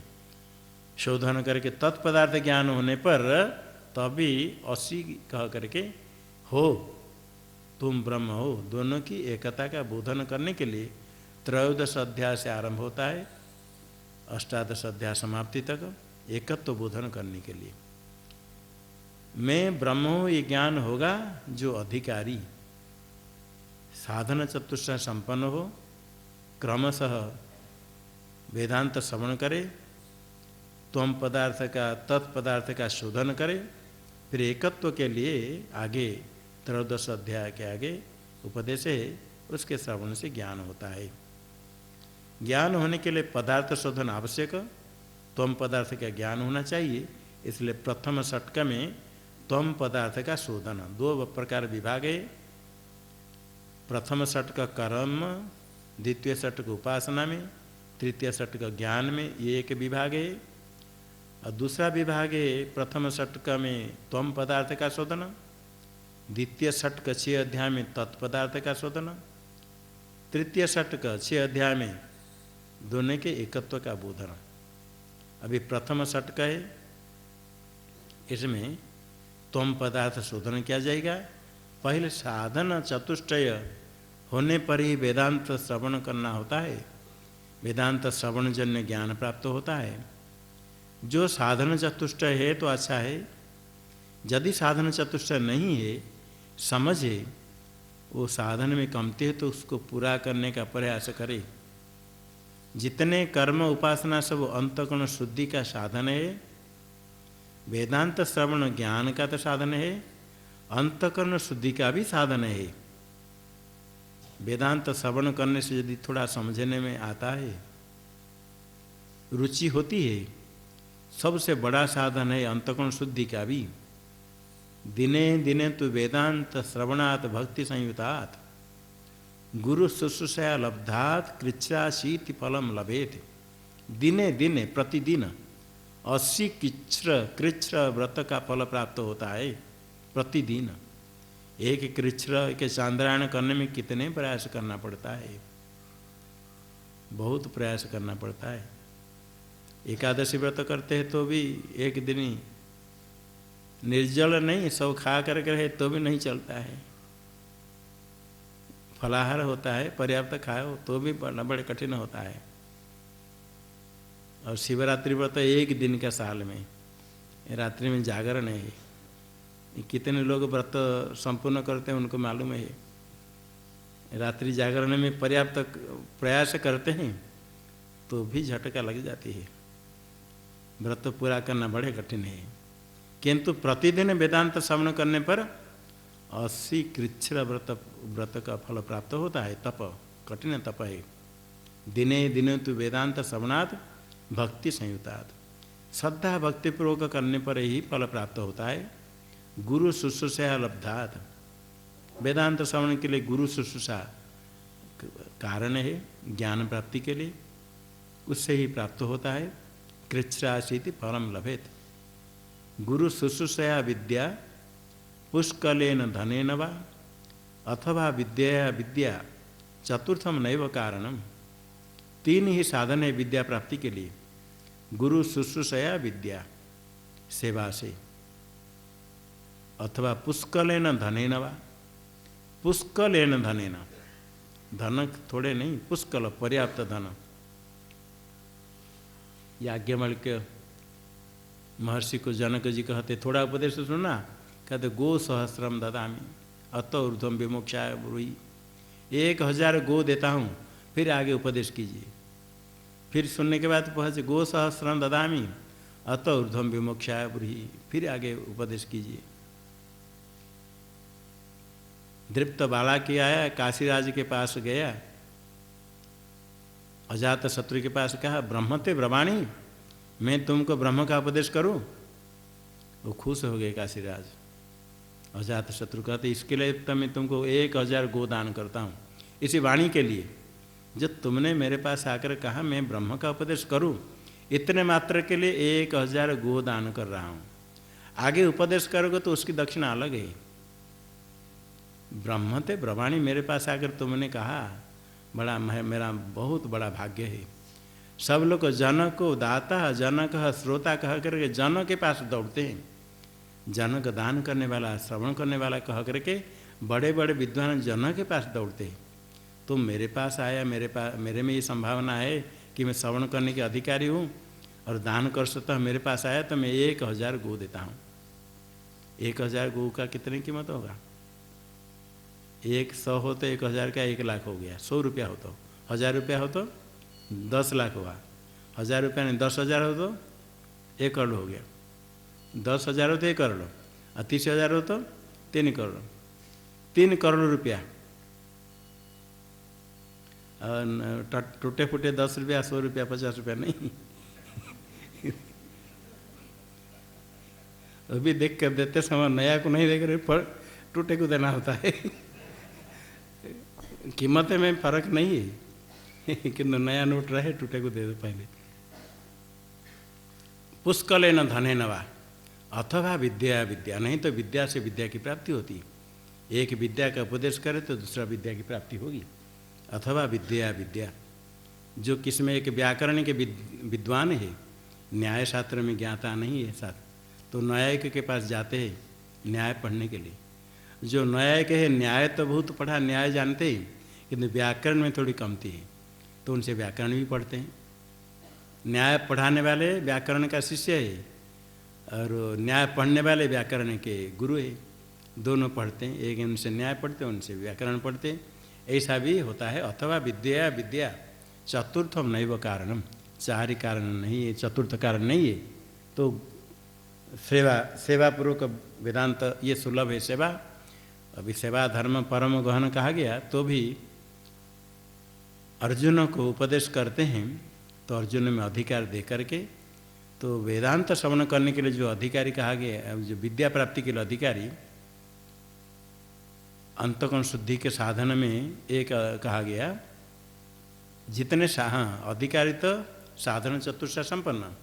शोधन करके तत्पदार्थ ज्ञान होने पर तभी असी कह करके हो, तुम ब्रह्म हो, दोनों की एकता का बोधन करने के लिए त्रयोदश अध्याय से आरंभ होता है, अष्टादश अध्याय समाप्ति तक एकत्व बोधन करने के लिए। मैं ब्रह्म हूँ ये ज्ञान होगा जो अधिकारी साधन चतुष्टय संपन्न हो, क्रमशः वेदांत श्रवण करे, त्वम पदार्थ का तत्पदार्थ का शोधन करे, फिर एकत्व के लिए आगे त्रयोदश अध्याय के आगे उपदेश है, उसके श्रवण से ज्ञान होता है। ज्ञान होने के लिए पदार्थ शोधन आवश्यक, त्वम पदार्थ का ज्ञान होना चाहिए। इसलिए प्रथम षटक में त्वम पदार्थ का शोधन, 2 प्रकार विभाग है। प्रथम षटक कर्म, द्वितीय षटक उपासना में, तृतीय षटक ज्ञान में, ये एक विभाग है। और दूसरा विभाग है प्रथम षटक में त्वम पदार्थ का शोधन, द्वितीय षटक 6 अध्याय में तत्पदार्थ का शोधन, तृतीय षटक 6 अध्याय में दोनों के एकत्व का बोधन। अभी प्रथम षटक है, इसमें त्वम पदार्थ शोधन किया जाएगा। पहले साधन चतुष्टय होने पर ही वेदांत श्रवण करना होता है, वेदांत श्रवण जन्य ज्ञान प्राप्त होता है। जो साधन चतुष्टय है तो अच्छा है, यदि साधन चतुष्टय नहीं है, समझे वो साधन में कमती है तो उसको पूरा करने का प्रयास करे। जितने कर्म उपासना सब अंतःकरण शुद्धि का साधन है, वेदांत श्रवण ज्ञान का तो साधन है, अंतःकरण शुद्धि का भी साधन है। वेदांत श्रवण करने से यदि थोड़ा समझने में आता है, रुचि होती है, सबसे बड़ा साधन है अंतःकरण शुद्धि का भी। दिने दिने तो वेदांत श्रवणात् भक्ति संयुतात् गुरु शुश्रूषया लब्धात् कृच्छ्राशीति फलम लभेत। दिने दिने प्रतिदिन 80 कृच्छ्र व्रत का फल प्राप्त होता है प्रतिदिन। एक कृच्छ्र के चांद्रायण करने में कितने प्रयास करना पड़ता है, बहुत प्रयास करना पड़ता है। एकादशी व्रत करते हैं तो भी एक दिन ही निर्जल नहीं, सब खा करके रहे तो भी नहीं चलता है। फलाहार होता है, पर्याप्त खाओ तो भी बड़े कठिन होता है। और शिवरात्रि व्रत एक दिन का साल में, रात्रि में जागरण है, कितने लोग व्रत संपूर्ण करते हैं उनको मालूम है। रात्रि जागरण में पर्याप्त प्रयास करते हैं तो भी झटका लग जाती है। व्रत पूरा करना बड़े कठिन है, किंतु प्रतिदिन वेदांत श्रवण करने पर 80 कृच्छ्र व्रत का फल प्राप्त होता है। तप कठिन तप है। दिने दिने तो वेदांत श्रवणात् भक्ति संयुतात्, श्रद्धा भक्तिपूर्वक करने पर ही फल प्राप्त होता है। गुरु शुश्रूषा लब्धात्, वेदांत श्रवण के लिए गुरु शुश्रूषा कारण है ज्ञान प्राप्ति के लिए, उससे ही प्राप्त होता है। कृच्छ्रासीति फलम लभेत। गुरु शुश्रूषया विद्या पुष्कलेन धनेन वा अथवा विद्या विद्या चतुर्थम नैव कारणम। 3 ही साधन है विद्या प्राप्ति के लिए। गुरु शुश्रूषया विद्या, सेवा से, अथवा पुष्कलेन धनेन वा, पुष्कलेन धनेन, धन थोड़े नहीं, पुष्कल पर्याप्त धन। याज्ञवल्क्य महर्षि को जनक जी कहते थोड़ा उपदेश सुनना, कहते गो सहस्रम ददामी अत ऊर्ध्वम विमोक्षाय ब्रूहि। 1000 गो देता हूँ, फिर आगे उपदेश कीजिए। फिर सुनने के बाद पहुँचे गो सहस्रम ददामी अत ऊर्ध्वम विमोक्षाय ब्रूहि, फिर आगे उपदेश कीजिए। दृप्त बाला के आया, काशीराज के पास गया, अजात शत्रु के पास कहा ब्रह्मते ब्रह्माणी, मैं तुमको ब्रह्म का उपदेश करूं। वो खुश हो गए काशीराज। अजात शत्रु कहते इसके लिए तो मैं तुमको 1000 गो दान करता हूँ, इसी वाणी के लिए। जब तुमने मेरे पास आकर कहा मैं ब्रह्म का उपदेश करूं, इतने मात्र के लिए 1000 गो दान कर रहा हूँ। आगे उपदेश करोगे तो उसकी दक्षिणा अलग है। ब्रह्मते ब्रह्माणी मेरे पास आकर तुमने कहा, बड़ा मेरा बहुत बड़ा भाग्य है। सब लोग जनक को दाता, जनक श्रोता कह करके जनक के पास दौड़ते हैं। जनक दान करने वाला, श्रवण करने वाला कह करके बड़े बड़े विद्वान जनक के पास दौड़ते हैं। तुम मेरे पास आया, मेरे में ये संभावना है कि मैं श्रवण करने के अधिकारी हूँ और दान कर सकता हूँ, मेरे पास आया तो मैं 1000 गो देता हूँ। 1000 गो का कितनी कीमत होगा? 100 हो तो 1000 का 1 लाख हो गया। 100 रुपया हो तो 1000 रुपया हो तो 10 लाख हुआ। 1000 रुपया नहीं 10,000 हो तो 1 करोड़ हो गया। 10,000 हो तो 1 करोड़, और 30,000 हो तो 3 करोड़। 3 करोड़ रुपया। टूटे फूटे 10 रुपया, 100 रुपया, 50 रुपया नहीं। अभी देख कर देते समय नया को नहीं देख रहे, पर टूटे को देना होता है। कीमत में फर्क नहीं है, किंतु नया नोट रहे टूटे को दे दो पहले। पुष्कलेन धनेन वा अथवा विद्या विद्या, नहीं तो विद्या से विद्या की प्राप्ति होती है। एक विद्या का उपदेश करे तो दूसरा विद्या की प्राप्ति होगी। अथवा विद्या विद्या, जो किसमें एक व्याकरण के विद्वान है, न्याय शास्त्र में ज्ञाता नहीं है साथ, तो न्यायिक के पास जाते हैं न्याय पढ़ने के लिए। जो न्यायिक है, न्याय तो बहुत पढ़ा, न्याय जानते हैं, किंतु व्याकरण में थोड़ी कमती है, तो उनसे व्याकरण भी पढ़ते हैं। न्याय पढ़ाने वाले व्याकरण का शिष्य है और न्याय पढ़ने वाले व्याकरण के गुरु है। दोनों पढ़ते हैं, एक उनसे न्याय पढ़ते हैं, उनसे व्याकरण पढ़ते हैं। ऐसा भी होता है। अथवा विद्या विद्या चतुर्थम नैव कारणम, 4 ही कारण नहीं है, चतुर्थ कारण नहीं है। तो सेवा पूर्वक वेदांत ये सुलभ है सेवा। अभी सेवा धर्म परम गहन कहा गया, तो भी अर्जुन को उपदेश करते हैं तो अर्जुन में अधिकार दे करके, तो वेदांत श्रवण करने के लिए जो अधिकारी कहा गया, जो विद्या प्राप्ति के लिए अधिकारी, अंतःकरण शुद्धि के साधन में एक कहा गया, जितने अधिकारी तो साधन चतुर्थ संपन्न,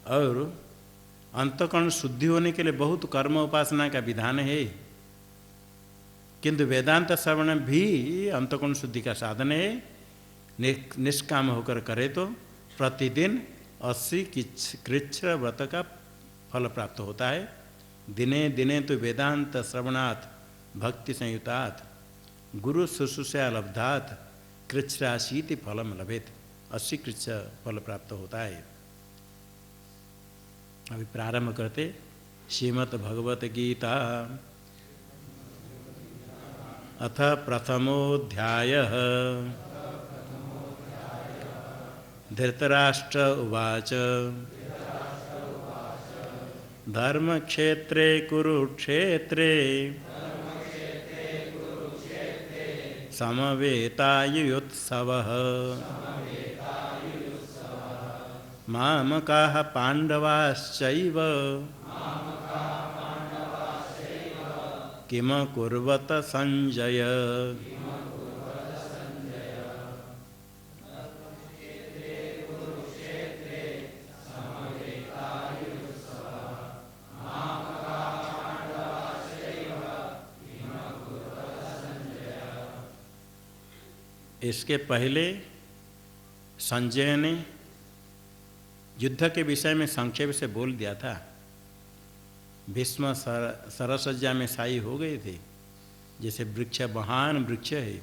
और अंतःकरण शुद्धि होने के लिए बहुत कर्म उपासना का विधान है, किंतु वेदांत श्रवण भी अंतःकरण शुद्धि का साधन है। निष्काम होकर करे तो प्रतिदिन 80 कृच्छ्र व्रत का फल प्राप्त होता है। दिने दिने तो वेदांत श्रवणात् भक्ति संयुतात् गुरु शुश्रूषा लब्धात् कृच्छ्राशीति फलम लभेत। 80 कृच्छ फल प्राप्त होता है। अभी प्रारंभ करते श्रीमद्भगवत गीता अथ प्रथमोऽध्यायः। धृतराष्ट्र उवाच धर्मक्षेत्रे कुरुक्षेत्रे समवेतायुत्सवः मामकाः पाण्डवाश्चैव किमकुर्वत संजय। इसके पहले संजय ने युद्ध के विषय में संक्षेप से बोल दिया था। भीष्म सरसज्जा में शायी हो गए थे, जैसे वृक्ष महान वृक्ष है,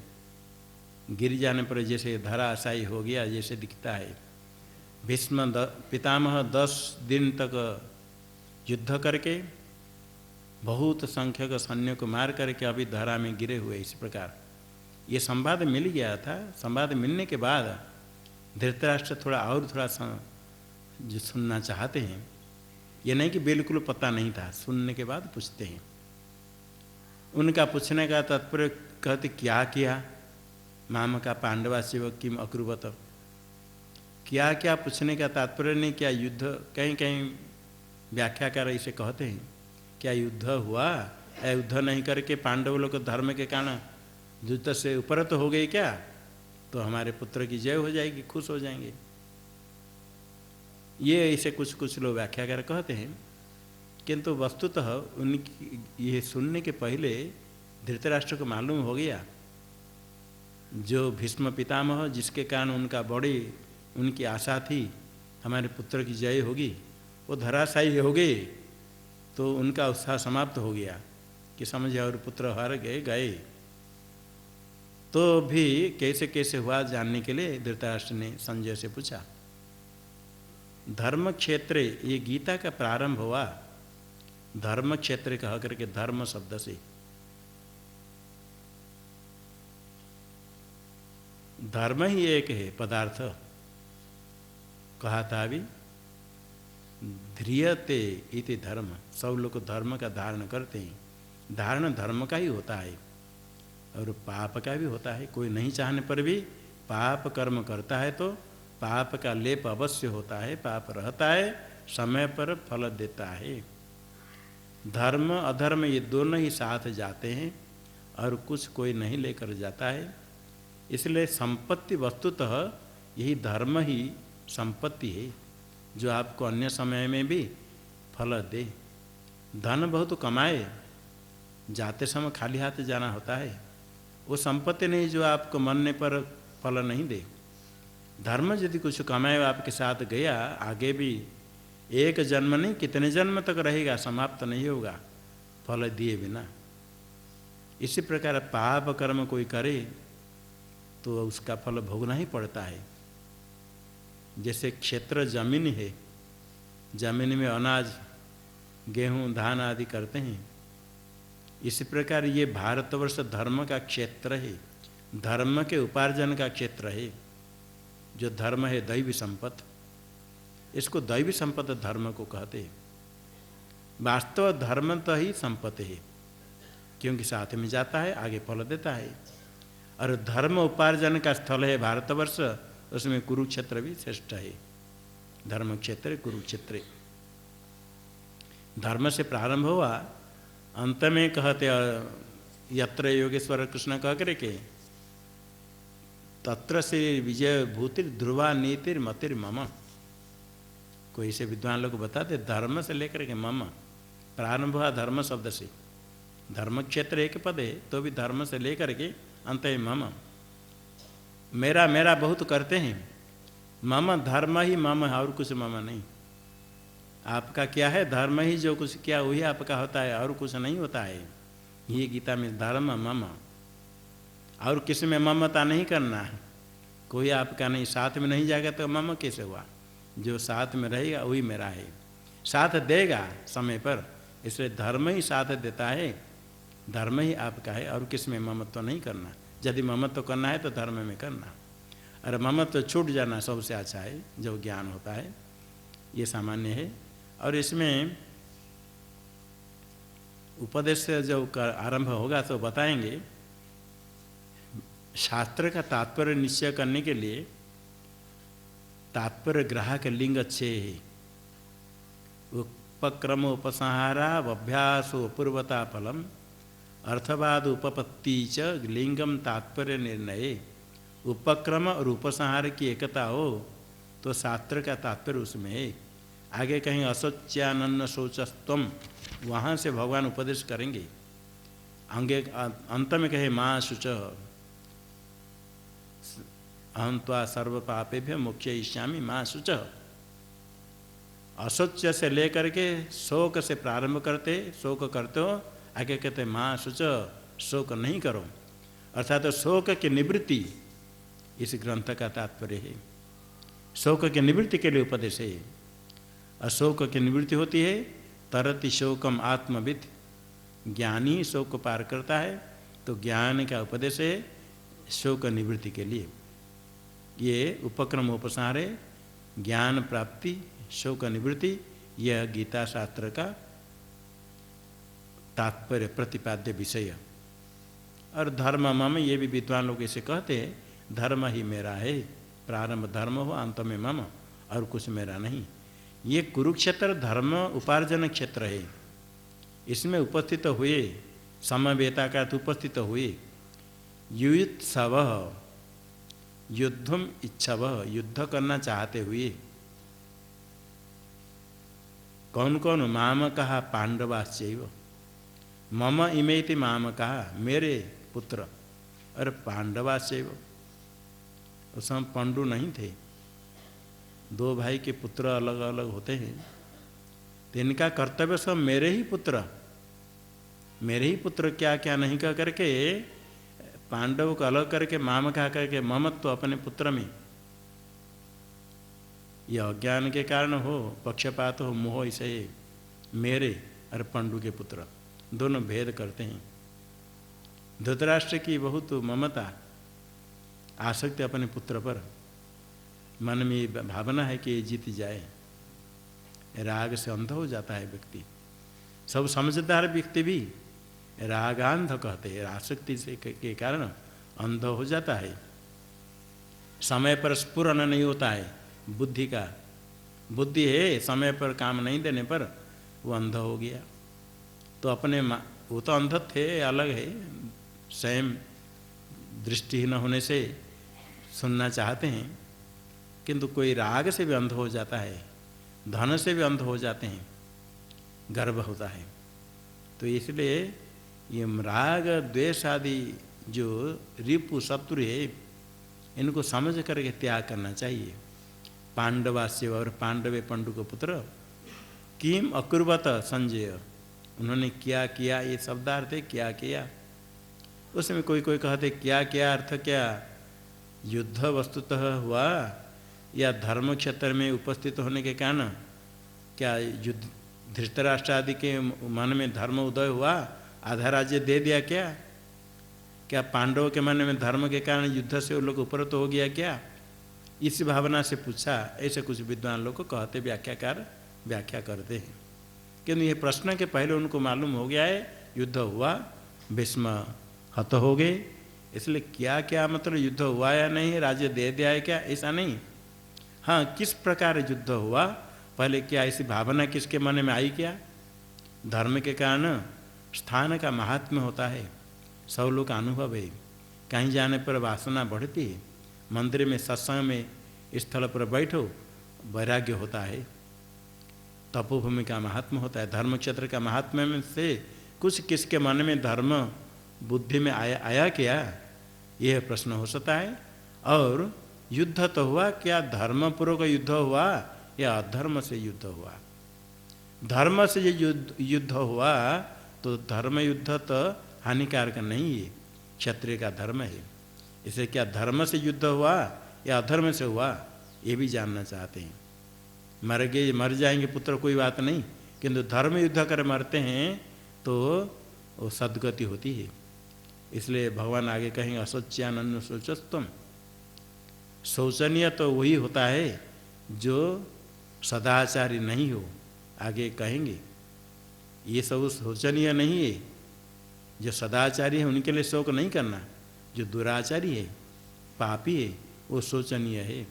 गिर जाने पर जैसे धराशायी हो गया जैसे दिखता है। भीष्म पितामह 10 दिन तक युद्ध करके बहुत संख्यक सैन्य को मार करके अभी धरा में गिरे हुए। इस प्रकार ये संवाद मिल गया था। संवाद मिलने के बाद धृतराष्ट्र थोड़ा जो सुनना चाहते हैं, ये नहीं कि बिल्कुल पता नहीं था, सुनने के बाद पूछते हैं। उनका पूछने का तात्पर्य कहते क्या किया माम का पांडवा शिव किम अकुर्वत, क्या क्या पूछने का तात्पर्य नहीं क्या युद्ध। कहीं कहीं व्याख्याकार इसे कहते हैं क्या युद्ध हुआ, युद्ध नहीं करके पांडव लोग धर्म के कारण युद्ध से ऊपर तो हो गए क्या, तो हमारे पुत्र की जय हो जाएगी, खुश हो जाएंगे। ये ऐसे कुछ लोग व्याख्याकार कहते हैं। किंतु वस्तुतः उनकी ये सुनने के पहले धृतराष्ट्र को मालूम हो गया जो भीष्म पितामह जिसके कारण उनका बड़ी उनकी आशा थी हमारे पुत्र की जय होगी, वो धराशायी हो गए, तो उनका उत्साह समाप्त हो गया कि समझे और पुत्र हार गए। तो भी कैसे कैसे हुआ जानने के लिए धृतराष्ट्र ने संजय से पूछा। धर्म क्षेत्र, ये गीता का प्रारंभ हुआ धर्म क्षेत्र कह करके, धर्म शब्द से। धर्म ही एक है पदार्थ, कहा था अभी ध्रियते इति धर्म। सब लोग धर्म का धारण करते हैं, धारण धर्म का ही होता है और पाप का भी होता है। कोई नहीं चाहने पर भी पाप कर्म करता है तो पाप का लेप अवश्य होता है, पाप रहता है, समय पर फल देता है। धर्म अधर्म ये दोनों ही साथ जाते हैं और कुछ कोई नहीं लेकर जाता है। इसलिए संपत्ति वस्तुतः यही धर्म ही संपत्ति है जो आपको अन्य समय में भी फल दे। धन बहुत कमाए, जाते समय खाली हाथ जाना होता है, वो संपत्ति नहीं जो आपको मरने पर फल नहीं दे। धर्म यदि कुछ कमाए आपके साथ गया, आगे भी एक जन्म नहीं कितने जन्म तक रहेगा, समाप्त नहीं होगा फल दिए बिना। इसी प्रकार पाप कर्म कोई करे तो उसका फल भोगना ही पड़ता है। जैसे क्षेत्र जमीन है, जमीन में अनाज गेहूँ धान आदि करते हैं, इसी प्रकार ये भारतवर्ष धर्म का क्षेत्र है, धर्म के उपार्जन का क्षेत्र है। जो धर्म है दैवी संपत्ति, इसको दैवी संपत्ति धर्म को कहते हैं। वास्तव धर्म तो ही संपत्ति है, क्योंकि साथ में जाता है, आगे फल देता है। और धर्म उपार्जन का स्थल है भारतवर्ष, उसमें कुरुक्षेत्र भी श्रेष्ठ है। धर्म क्षेत्र कुरुक्षेत्र, धर्म से प्रारंभ हुआ, अंत में कहते यत्र योगेश्वर कृष्ण कह करके तत्र से विजय भूतिर ध्रुवा नीतिर मतिर मम। कोई से विद्वान लोग बताते धर्म से लेकर के मम प्रारंभ हुआ धर्म शब्द से। धर्म क्षेत्र एक पद है तो भी धर्म से लेकर के अंत है मम। मेरा मेरा बहुत करते हैं, मम धर्म ही मम है, और कुछ मम नहीं। आपका क्या है, धर्म ही जो कुछ किया वही आपका होता है, और कुछ नहीं होता है। ये गीता में धर्म मम, और किसी में ममता नहीं करना है। कोई आपका नहीं, साथ में नहीं जाएगा तो मम कैसे हुआ। जो साथ में रहेगा वही मेरा है, साथ देगा समय पर, इसलिए धर्म ही साथ देता है, धर्म ही आपका है, और किसमें ममत्व नहीं करना। यदि ममत्व करना है तो धर्म में करना, अरे ममत्व छूट जाना सबसे अच्छा है जो ज्ञान होता है, ये सामान्य है। और इसमें उपदेश से जो आरंभ होगा तो बताएंगे। शास्त्र का तात्पर्य निश्चय करने के लिए तात्पर्य ग्राहक लिंग 6 है। उपक्रम उपसंहारा अभ्यास पूर्वता फलम अर्थवाद उपपत्ति च लिंगम तात्पर्य निर्णय। उपक्रम और उपसंहार की एकता हो तो शास्त्र का तात्पर्य उसमें है। आगे कहीं असोच्यानन्न शोचस्तम, वहाँ से भगवान उपदेश करेंगे। आगे अंत में कहे माँ शुच अहं त्वा सर्व पापेभ्य मोक्षयिष्यामि माँ शुच। असोच्य से लेकर के शोक से प्रारंभ करते, शोक करते हो, आगे कहते माँ शुच, शोक नहीं करो, अर्थात तो शोक की निवृत्ति इस ग्रंथ का तात्पर्य है। शोक की निवृत्ति के लिए उपदेश है। अशोक की निवृत्ति होती है तरति शोकम आत्मविद, ज्ञानी शोक को पार करता है, तो ज्ञान का उपदेश है शोक निवृत्ति के लिए। ये उपक्रम उपसार है, ज्ञान प्राप्ति शोक निवृत्ति, यह गीता शास्त्र का तात्पर्य प्रतिपाद्य विषय। और धर्म मम, ये भी विद्वान लोग इसे कहते हैं, धर्म ही मेरा है, प्रारंभ धर्म हो अंत में मम, और कुछ मेरा नहीं। ये कुरुक्षेत्र धर्म उपार्जन क्षेत्र है, इसमें उपस्थित हुए समवेता का उपस्थित हुए युत्सव, युद्धम इच्छव, युद्ध करना चाहते हुए कौन कौन, माम कहा पांडवाश्चैव, मम इमेति माम कहा मेरे पुत्र, और पांडवाश्चैव, उस समय पांडु नहीं थे, 2 भाई के पुत्र अलग अलग होते हैं, तो इनका कर्तव्य सब मेरे ही पुत्र, मेरे ही पुत्र क्या क्या नहीं कह करके पांडव को अलग करके माम कहा करके ममत्व तो अपने पुत्र में, यह अज्ञान के कारण हो, पक्षपात हो, मोह, इसे मेरे और पांडु के पुत्र दोनों भेद करते हैं। धृतराष्ट्र की बहुत ममता, आसक्ति अपने पुत्र पर, मन में भावना है कि ये जीत जाए, राग से अंध हो जाता है व्यक्ति। सब समझदार व्यक्ति भी रागांध कहते हैं, आसक्ति से के कारण अंध हो जाता है। समय पर स्फुरन नहीं होता है बुद्धि का, बुद्धि है, समय पर काम नहीं देने पर वो अंध हो गया। तो अपने वो तो अंध थे, अलग है, स्वयं दृष्टिहीन होने से सुनना चाहते हैं, किंतु कोई राग से भी अंध हो जाता है, धन से भी अंध हो जाते हैं, गर्व होता है। तो इसलिए ये राग द्वेष आदि जो रिपु शत्रु है, इनको समझ करके त्याग करना चाहिए। पांडवास्य, और पांडवे पंडु को पुत्र, किम अकुर्वत संजय, उन्होंने क्या किया, ये शब्दार्थ है क्या किया। उसमें कोई कोई कहते क्या किया, अर्थ क्या, युद्ध वस्तुतः हुआ या धर्म क्षेत्र में उपस्थित होने के कारण क्या युद्ध, धृतराष्ट्र आदि के मन में धर्म उदय हुआ, आधा राज्य दे दिया क्या, क्या पांडवों के मन में धर्म के कारण युद्ध से वो लोग उपरत हो गया क्या, इस भावना से पूछा, ऐसे कुछ विद्वान लोग को कहते, व्याख्याकार व्याख्या करते हैं। किंतु ये प्रश्न के पहले उनको मालूम हो गया है युद्ध हुआ, भीष्म हत हो गए, इसलिए क्या क्या मतलब युद्ध हुआ या नहीं, राज्य दे दिया है क्या, ऐसा नहीं। हाँ, किस प्रकार युद्ध हुआ, पहले क्या ऐसी भावना किसके मन में आई क्या। धर्म के कारण स्थान का महात्म्य होता है, सब लोग का अनुभव है, कहीं जाने पर वासना बढ़ती है, मंदिर में सत्संग में स्थल पर बैठो वैराग्य होता है, तपोभूमि का महात्म्य होता है, धर्म क्षेत्र का महात्म्य में से कुछ किसके मन में धर्म बुद्धि में आया क्या, यह प्रश्न हो सकता है। और युद्ध तो हुआ क्या, धर्मपूर्वक युद्ध हुआ या अधर्म से युद्ध हुआ। धर्म से युद्ध हुआ तो धर्म युद्ध तो हानिकारक नहीं है, क्षत्रिय का धर्म है। इसे क्या धर्म से युद्ध हुआ या अधर्म से हुआ, ये भी जानना चाहते हैं। मर जाएंगे पुत्र कोई बात नहीं, किंतु धर्म युद्ध कर मरते हैं तो वो सद्गति होती है। इसलिए भगवान आगे कहेंगे असोच्यानन्य शोचस्तम, शोचनीय तो वही होता है जो सदाचारी नहीं हो। आगे कहेंगे ये सब शोचनीय नहीं है, जो सदाचारी है उनके लिए शोक नहीं करना, जो दुराचारी है पापी है वो शोचनीय है।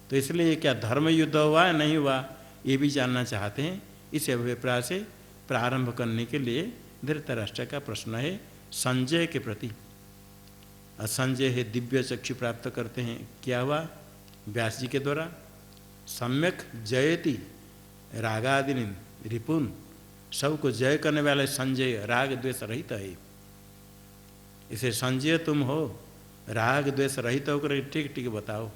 तो इसलिए क्या धर्म युद्ध हुआ नहीं हुआ ये भी जानना चाहते हैं। इस अभिप्राय से प्रारंभ करने के लिए धृतराष्ट्र का प्रश्न है संजय के प्रति। और संजय है दिव्य चक्षु प्राप्त करते हैं। क्या हुआ? व्यास जी के द्वारा सम्यक जयति रागादिनी रिपुन, सबको जय करने वाले संजय राग द्वेष रहित है। इसे संजय तुम हो, राग द्वेष रहित होकर ठीक ठीक बताओ,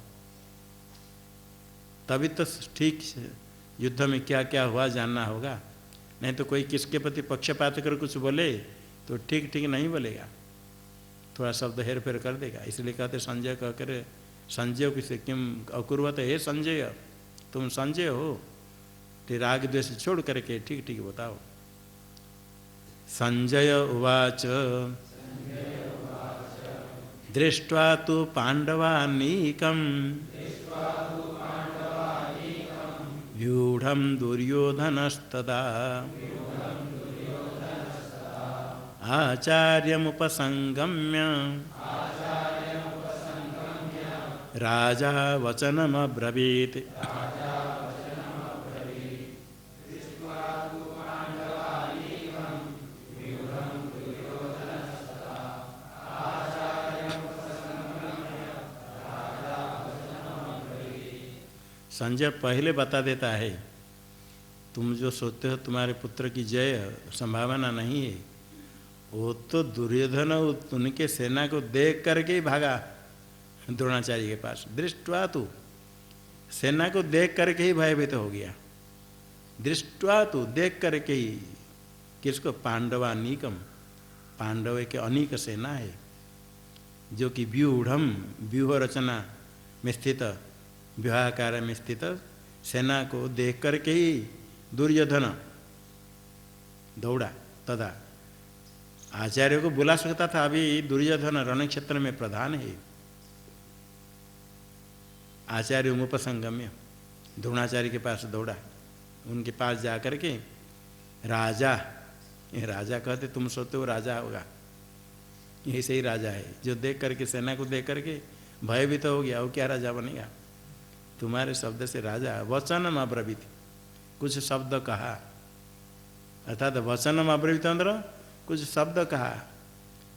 तभी तो ठीक युद्ध में क्या क्या हुआ जानना होगा। नहीं तो कोई किसके प्रति पक्षपात कर कुछ बोले तो ठीक ठीक नहीं बोलेगा, थोड़ा शब्द हेर फेर कर देगा। इसलिए कहते संजय कह कर संजय किसे किम अकुर्वत हे संजय, तुम संजय हो तो राग द्वेष छोड़ करके ठीक ठीक बताओ। संजय उवाच दृष्ट्वा तु पांडवानीकं व्यूढ़ं दुर्योधनस्तदा आचार्यमुपसंगम्य राजा वचनमब्रवीत्। संजय पहले बता देता है तुम जो सोचते हो तुम्हारे पुत्र की जय संभावना नहीं है, वो तो दुर्योधन उनके सेना को देख करके ही भागा द्रोणाचार्य के पास। दृष्टवा तू, सेना को देख करके ही भयभीत हो गया। दृष्टवा तू, देख करके ही। किसको? पांडवानीकम, पांडव के अनेक सेना है जो कि व्यूढ़म, व्यूह रचना में स्थित, व्यूहाकार में स्थित सेना को देख करके ही दुर्योधन दौड़ा। तदा आचार्य को बुला सकता था, अभी दुर्योधन रणक्षेत्र में प्रधान है। आचार्य उपसंगम्य द्रोणाचार्य के पास दौड़ा, उनके पास जा कर के राजा, ये राजा कहते तुम सोचते हो राजा होगा, यही सही राजा है जो देख करके सेना को देख करके भयभीत हो गया, वो क्या राजा बनेगा? तुम्हारे शब्द से राजा वचनम अब्रवीत, कुछ शब्द कहा, अर्थात वचनम अब्रवीत अंदर कुछ शब्द कहा,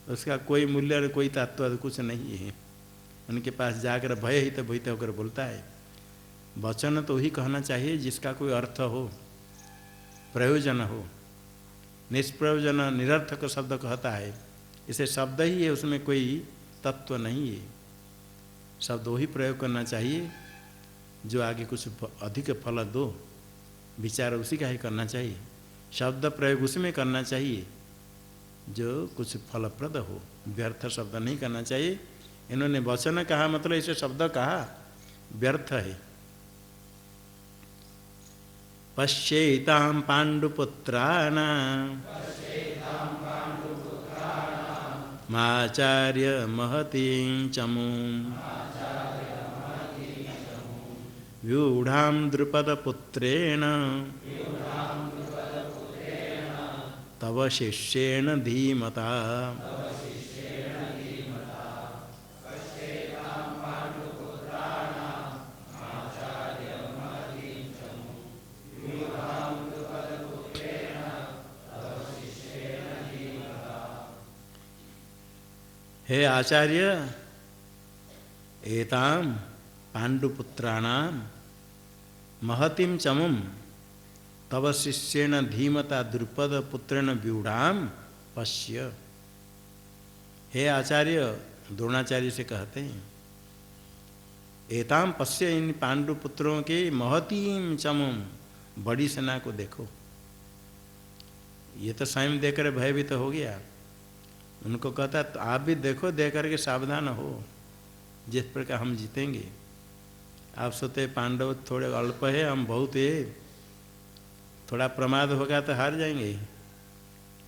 उसका कोई मूल्य कोई तत्व कुछ नहीं है। उनके पास जाकर भयहित भीत होकर बोलता है। वचन तो ही कहना चाहिए जिसका कोई अर्थ हो, प्रयोजन हो। निष्प्रयोजन निरर्थक शब्द कहता है, इसे शब्द ही है, उसमें कोई तत्व नहीं है। शब्द वही प्रयोग करना चाहिए जो आगे कुछ अधिक फल दो, विचार उसी का ही करना चाहिए। शब्द प्रयोग उसमें करना चाहिए जो कुछ फलप्रद हो, व्यर्थ शब्द नहीं करना चाहिए। इन्होंने वचन कहा मतलब इसे शब्द कहा व्यर्थ है। पश्येतां पांडुपुत्राणां माचार्य महतीं चमूं व्यूढ़ां द्रुपदपुत्रेण तव शिष्येण धीमता। हे आचार्य, एतां पांडुपुत्राणां महतीं चमुं तव शिष्येण धीमता द्रुपद पुत्रेण व्यूढ़ां पश्य। हे आचार्य, द्रोणाचार्य से कहते हैं, एतां पश्य, इन पांडुपुत्रों के महतीं चमुं, बड़ी सेना को देखो। ये तो स्वयं देखकर भयभीत हो गया। उनको कहता तो आप भी देखो, देख करके सावधान हो, जिस प्रकार हम जीतेंगे। आप सोते पांडव थोड़े अल्प है, हम बहुत है, थोड़ा प्रमाद होगा तो हार जाएंगे।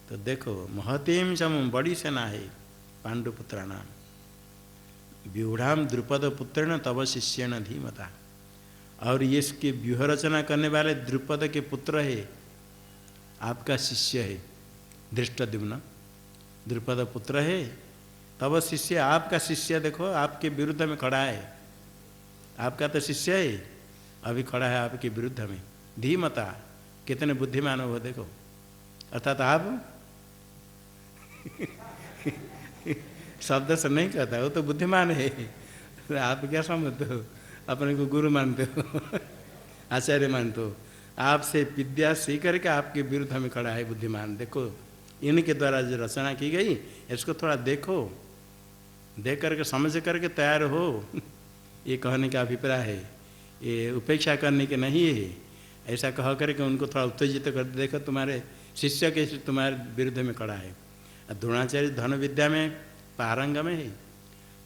तो देखो महतीम समूह बड़ी सेना है पांडुपुत्रा नाम, व्यूढ़ाम द्रुपद पुत्रेण तव शिष्येण धीमता। और ये इसके व्यूह रचना करने वाले द्रुपद के पुत्र है, आपका शिष्य है धृष्टद्युम्न, द्रुपद पुत्र है, तब शिष्य आपका शिष्य देखो आपके विरुद्ध में खड़ा है, आपका तो शिष्य है अभी खड़ा है आपके विरुद्ध में। धीमता कितने बुद्धिमान हो देखो, अर्थात आप शब्द से नहीं कहता, वो तो बुद्धिमान है। आप क्या समझते हो, अपने को गुरु मानते हो आचार्य मानते हो, आपसे विद्या सीख करके आपके विरुद्ध में खड़ा है बुद्धिमान। देखो इनके द्वारा जो रचना की गई इसको थोड़ा देखो, देख करके समझ करके तैयार हो। ये कहने का अभिप्राय है, ये उपेक्षा करने के नहीं है। ऐसा कह करके उनको थोड़ा उत्तेजित कर, देखो तुम्हारे शिष्य के तुम्हारे विरुद्ध में खड़ा है। द्रोणाचार्य धन विद्या में पारंगम है,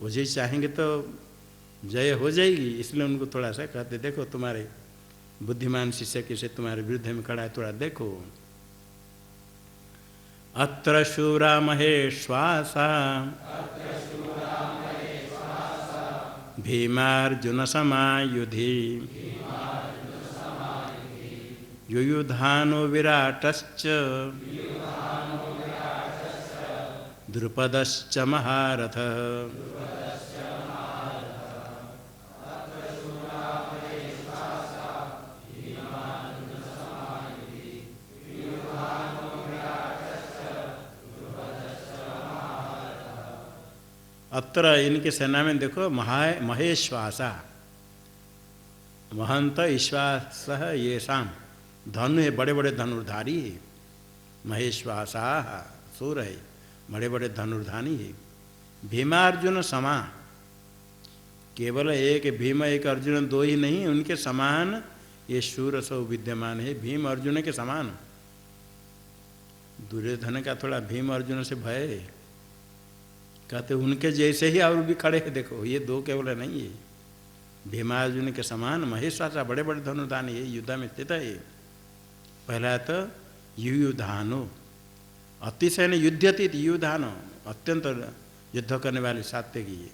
वो जी चाहेंगे तो जय हो जाएगी, इसलिए उनको थोड़ा सा कहते देखो तुम्हारे बुद्धिमान शिष्य कैसे तुम्हारे विरुद्ध में खड़ा है, थोड़ा देखो। अत्र शूरा महेश्वासा भीमार्जुन समायुधि युयुधानो विराटश्च द्रुपदश्च महारथ। अत्र इनके सेना में देखो महेश्वासा, महंत ईश्वास ये शाम धनु है, बड़े बड़े धनुर्धारी है। महेश्वासा सूर है, बड़े बड़े धनुर्धानी है। भीमार्जुन समा, केवल एक भीम एक अर्जुन दो ही नहीं, उनके समान ये शूर सब विद्यमान है, भीम अर्जुन के समान। दुर्योधन का थोड़ा भीम अर्जुन से भय है, कहते उनके जैसे ही और भी खड़े हैं। देखो ये दो केवल नहीं है, भीमार्जुन के समान महेश्वासा बड़े बड़े धनुर्धानी है, युद्ध में स्थित है। पहला तो युयुधानो, अतिशय ने युद्धति, युयुधानो अत्यंत युद्ध करने वाले सात्यकी है।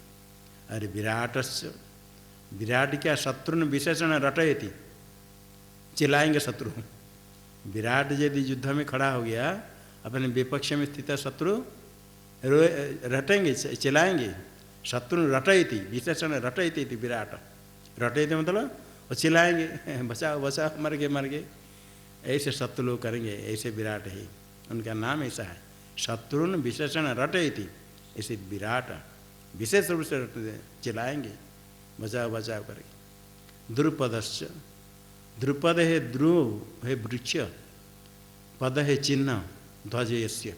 अरे विराटस्य, विराट क्या शत्रुन विशेषण रटयति, चिल्लाएंगे शत्रु। विराट यदि युद्ध में खड़ा हो गया, अपने विपक्ष में स्थित शत्रु रटेंगे, चिल्लाएंगे। शत्रु रटयति, विशेषण रटयति, विराट रटयति मतलब वो चिल्लाएंगे, बचाओ बचाओ, मर गए मर गए, ऐसे शत्रु लोग करेंगे। ऐसे विराट है, उनका नाम ऐसा है, शत्रुन विशेषण रटयति। ऐसे विराट विशेष रूप से चिल्लाएंगे, बचाओ बचाओ करके। द्रुपदश्च, द्रुपद है ध्रुव है वृक्ष, पद है चिन्ह, ध्वज यस्य,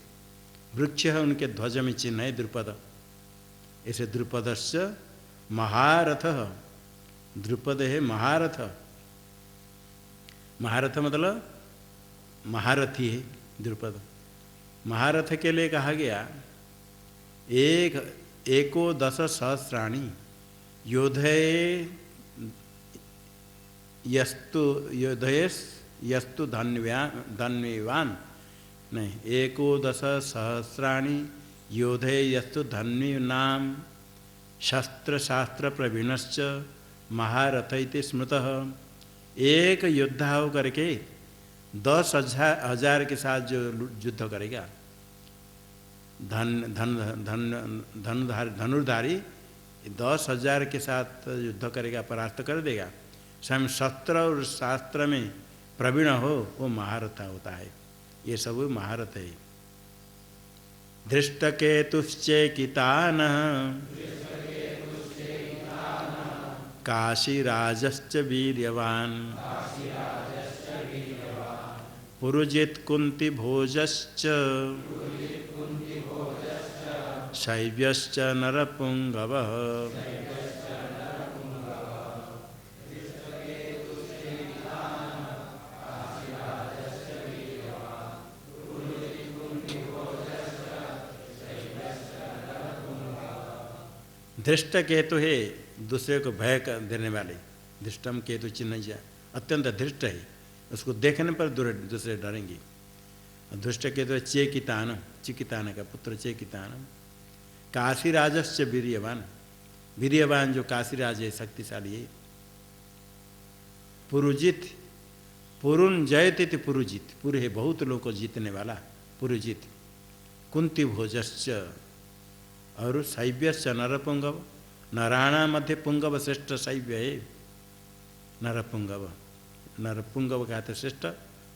वृक्ष है उनके ध्वज में चिन्ह है द्रुपद। ऐसे द्रुपदश्च महारथ, द्रुपद है महारथ, महारथ मतलब महारथी है द्रुपद। महारथ के लिए कहा गया एको दश सहस्राणी योधये यस्तु योधयेस यस्तु धन्यवान नहीं, एको दश सहस्राणी योधे यस्तु धन्वीनाम शस्त्र शास्त्र प्रवीणश्च महारथ इति स्मृतः। एक योद्धा हो करके 10,000 के साथ जो युद्ध करेगा, धनुर्धारी 10,000 के साथ युद्ध करेगा, परास्त कर देगा। स्वयं शस्त्र और शास्त्र में प्रवीण हो, वो महारथ होता है। ये सब महारथ है। धृष्टकेतुश्चेकितान काशीराजश्च वीर्यवान पुरुजित कुंती भोजश्च शैव्यश्च नरपुंगवः। धृष्ट केतु है दूसरे को भय देने वाले, धृष्टम केतु चिन्ह, अत्यंत धृष्ट है, उसको देखने पर दूसरे डरेंगे। दुष्ट के तो चेकितान, चिकितान का पुत्र चेकितान। काशीराजस्य वीर्यवान, वीर्यवान जो काशीराज है शक्तिशाली है। पुरुजित, पुरुन जयति पुरुजित, पुर है बहुत लोगों को जीतने वाला पुरुजित। कुंती भोजश्च और शैव्यश्च नरपुंगव, नराणा मध्य पुंगव श्रेष्ठ शैव्य है नरपुंगव। नरपुंगव का तो श्रेष्ठ,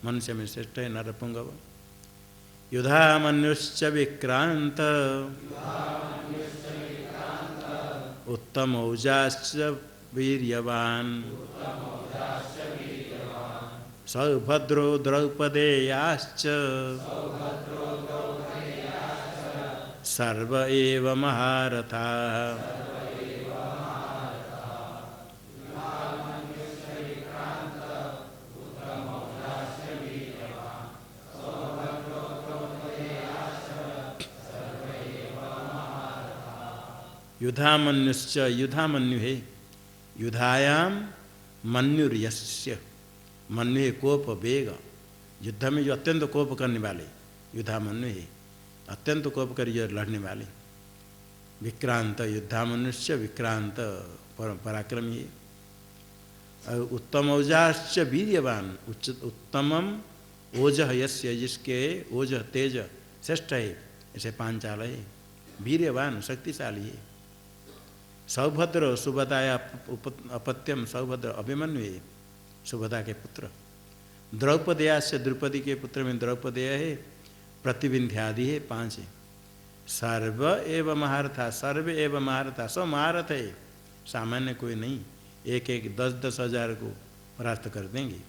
मनुष्य में श्रेष्ठ है नरपुंगव। युधामन्युश्च विक्रांत, उत्तम औजाश्च वीर्यवान। सौभद्रो द्रौपदेयाश्च, सर्व एव महारथाः। युधामन्युश्च, युधामन्यु है, युधायाम मन्युर्यस्य, मन्यु है कोप वेग, युद्ध में जो अत्यंत कोप करने वाले युधामन्यु है, अत्यंत कोप कर लड़ने वाले। विक्रांत, युद्धामन्युश्च विक्रांत पराक्रमी है। और उत्तम औजाश्च वीर्यवान, उत्तमम ओज यस्य, जिसके ओज तेज श्रेष्ठ है, ऐसे पांचाल है, वीर्यवान शक्तिशाली है। सौभद्र, सुभदाया अपत्यम सौभद्र अभिमन्यु है, सुभदा के पुत्र। द्रौपदेयास्य, द्रौपदी के पुत्र में द्रौपदेय है, प्रतिविंध्यादि है, 5 है। सर्व एव महारथा, सर्व एव महारथा, सब महारथ है, सामान्य कोई नहीं। एक एक 10-10 हजार को परास्त कर देंगे।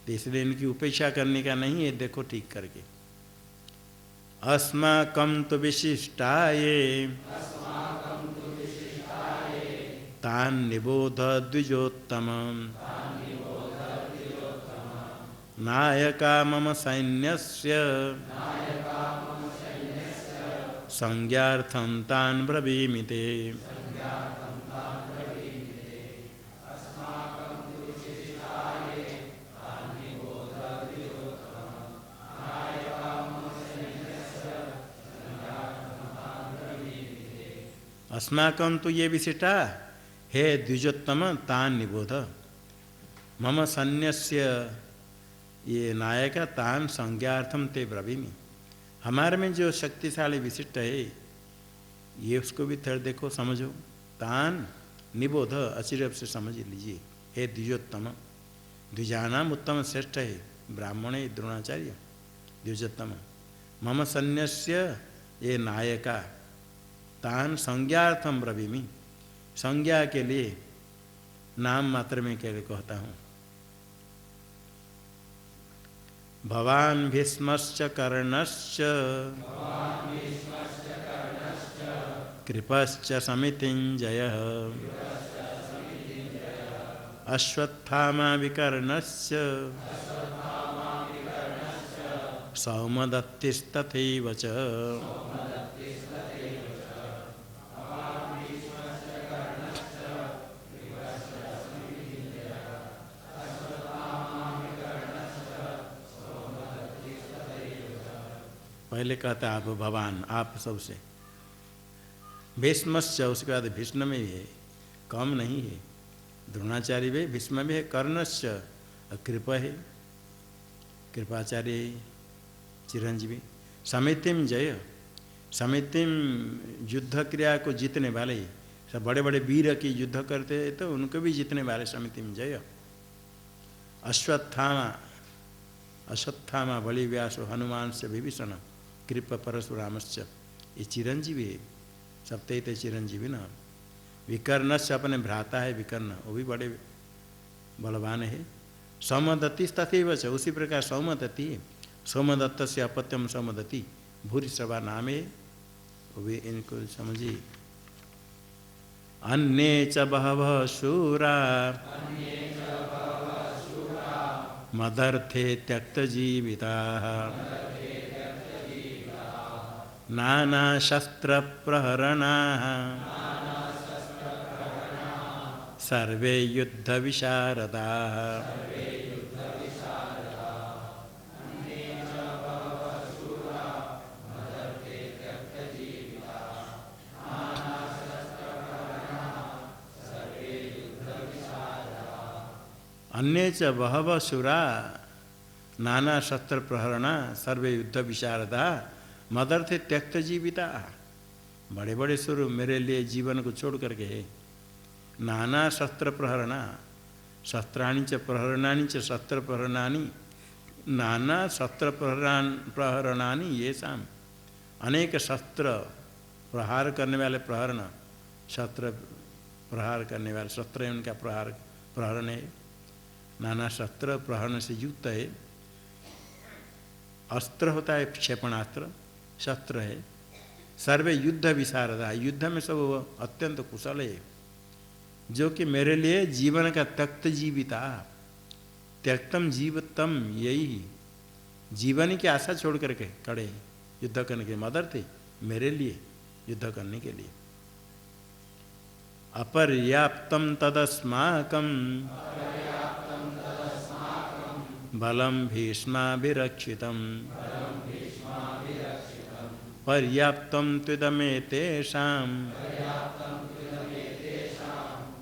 तो इसलिए इनकी उपेक्षा करने का नहीं है, देखो ठीक करके। अस्माकं तु विशिष्टाये तान् निबोध द्विजोत्तमम्। नायका मम सैन्यस्य संज्ञार्थं तान् ब्रवीमि ते। अस्माकं तो ये विशिष्टा हे द्विजोत्तम तान निबोध। मम सन्न्यस्य, ये नायक तान संज्ञार्थम ते ब्रवीमि, हमारे में जो शक्तिशाली विशिष्ट है ये उसको भी थोड़ा देखो समझो। तान निबोध, अच्छी रूप से समझ लीजिए। हे द्विजोत्तम, द्विजानाम उत्तम श्रेष्ठ है, ब्राह्मण है द्रोणाचार्य द्विजोत्तम। मम सन्न्यस्य ये नायका तान संज्ञार्थम ब्रवीमि, संज्ञा के लिए नाम मात्र में क्या कहता हूँ। भवान भीष्मश्च कर्णश्च कृपश्च समितिञ्जयः अश्वत्थामा विकर्णश्च सौमदत्तिस्तथैव च। पहले कहता है आप भगवान, आप सबसे। भीष्मश्च, उसके बाद भीष्म में भी है, कम नहीं है। द्रोणाचार्य भी, भीष्म भी है, कर्णश्च, कृपा है, कृपाचार्य है, चिरंजीवी। समितिम जय, समितिम युद्ध क्रिया को जीतने वाले, सब बड़े बड़े वीर की युद्ध करते हैं तो उनको भी जीतने वाले, समितिम जय। अश्वत्थामा, अश्वत्थामा बलि व्यास हनुमान से विभीषण कृप परशुरामश्च, ये चिरंजीवी है, सप्तैत चिरंजीवी न। विकर्णश्च, अपने भ्राता है विकर्ण, वो भी बड़े बलवान है। सौमदत्ति तथैव च, उसी प्रकार सौमदत्ति, सौमदत्त से अपत्यम सौमदत्ति, भूरिश्रवा नाम है, वो भी इनको समझिए। अन्ये च बहवः शूरा मदर्थे त्यक्तजीविताः नाना शस्त्र प्रहरणाः सर्वे युद्ध विशारदाः। अन्ये च बहवः शूरा नाना शस्त्र प्रहरणा सर्वे युद्ध विशारदा मदर्थे त्यक्त जीविता। बड़े बड़े सुर मेरे लिए जीवन को छोड़ करके नाना शस्त्र प्रहरणा शस्त्राणि च प्रहरणानि च शस्त्र प्रहरणानि नाना शस्त्र प्रहरणानि ये शाम अनेक शस्त्र प्रहार करने वाले प्रहरण शस्त्र प्रहार करने वाले शस्त्र है उनका प्रहरण है नाना शस्त्र प्रहरण से युक्त है। अस्त्र होता है क्षेपणास्त्र शस्त्र है। सर्वे युद्ध विशारदा युद्ध में सब अत्यंत कुशल है जो कि मेरे लिए जीवन का त्यक्त जीविता त्यक्तम जीवतम यही जीवन की आशा छोड़ करके खड़े युद्ध करने के मदर थे मेरे लिए युद्ध करने के लिए। अपर्याप्तम तदस्माकं बलम भीष्माभिरक्षितम् पर्याप्तं त्विदमेतेषां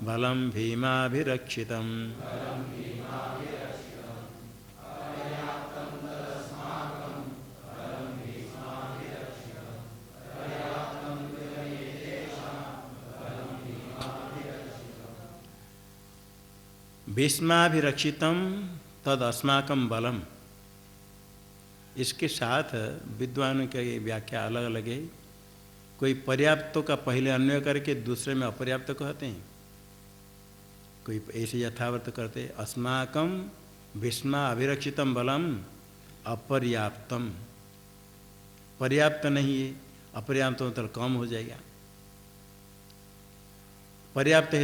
बलम भीमाभिरक्षितम्। भीष्माभिरक्षितम तद अस्माकं बलम इसके साथ विद्वान की व्याख्या अलग अलग है। कोई पर्याप्त का पहले अन्वय करके दूसरे में अपर्याप्त कहते हैं कोई ऐसे यथावर्थ करते अस्माकं भीष्मा अभिरक्षितम बलम अपर्याप्तम पर्याप्त नहीं है अपर्याप्त मतलब कम हो जाएगा पर्याप्त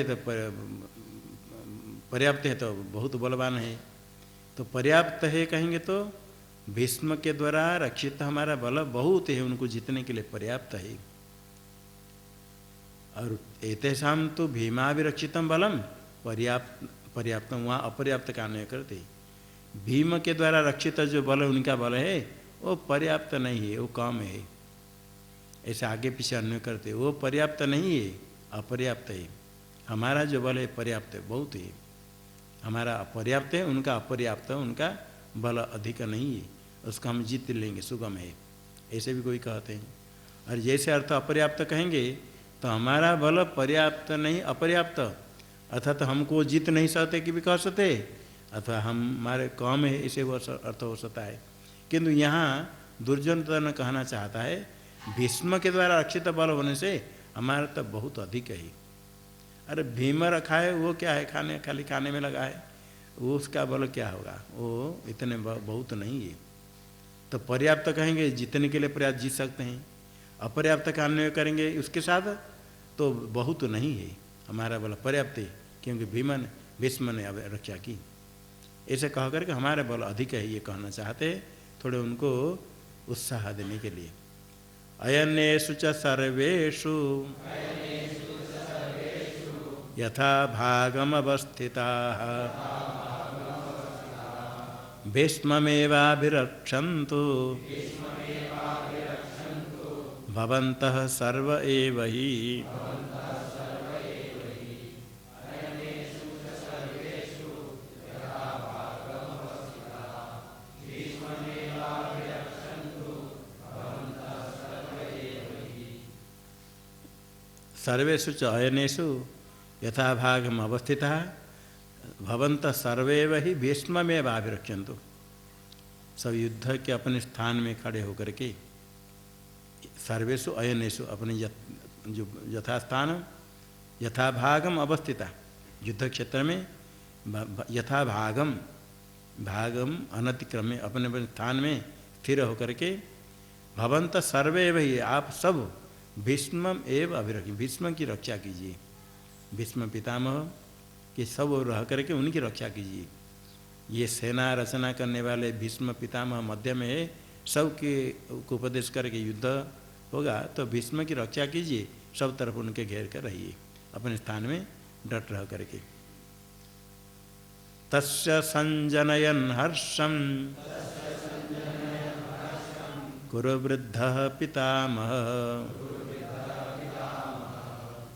है तो बहुत बलवान है तो पर्याप्त है कहेंगे तो भीष्म के द्वारा रक्षित हमारा बल बहुत है उनको जीतने के लिए पर्याप्त है। और एतेषाम तो भीमाभिरक्षितम बलम पर्याप्त वहाँ अपर्याप्त का अन्वय करते भीम के द्वारा रक्षित जो बल उनका बल है वो पर्याप्त नहीं है वो कम है ऐसे आगे पीछे अन्वय करते वो पर्याप्त नहीं है अपर्याप्त है। हमारा जो बल है पर्याप्त है बहुत है हमारा पर्याप्त है उनका अपर्याप्त है उनका बल अधिक नहीं है उसको हम जीत लेंगे सुगम है ऐसे भी कोई कहते हैं। और जैसे अर्थ अपर्याप्त कहेंगे तो हमारा बल पर्याप्त नहीं अपर्याप्त अर्थात तो हमको जीत नहीं सकते कि भी कह सकते अथवा हमारे कम है ऐसे वो अर्थ हो सकता है। किंतु यहाँ दुर्योधन कहना चाहता है भीष्म के द्वारा रक्षित बल होने से हमारा तो बहुत अधिक है। अरे भीम रखा है वो क्या है खाने खाली खाने में लगा है वो उसका बल क्या होगा वो इतने बहुत नहीं है। तो पर्याप्त कहेंगे जीतने के लिए पर्याप्त जीत सकते हैं अपर्याप्त का अन्वय करेंगे उसके साथ तो बहुत नहीं है हमारा बल पर्याप्त है क्योंकि भीष्म ने रक्षा की ऐसे कह करके हमारा बल अधिक है ये कहना चाहते थोड़े उनको उत्साह देने के लिए। अयनेषु च सर्वेषु यथा भागमवस्थिताः भीष्ममेवाभिरक्षन्तु भवन्तः सर्व एव हि। सर्वेषु च अयनेषु यथा भागम अवस्थिता भवन्तः सर्वैव ही भीष्ममेवाभिरक्षन्तु सब युद्ध के अपने स्थान में खड़े होकर के सर्वेषु अयनेषु अपने जो यथास्थान यथाभागम अवस्थिता युद्ध क्षेत्र में यथाभागम भागम अनतिक्रम में अपने अपने स्थान में स्थिर होकर के भवन्तः सर्वैव ही आप सब भीष्म एव अभिरक्षी भीष्म की रक्षा कीजिए भीष्म पितामह के सब रह करके उनकी रक्षा कीजिए। ये सेना रचना करने वाले भीष्म पितामह मध्य में है सबके को उपदेश करके युद्ध होगा तो भीष्म की रक्षा कीजिए सब तरफ उनके घेर कर रहिए अपने स्थान में डट रह करके। तस्य संजनयन हर्षम कुरु वृद्धः पितामह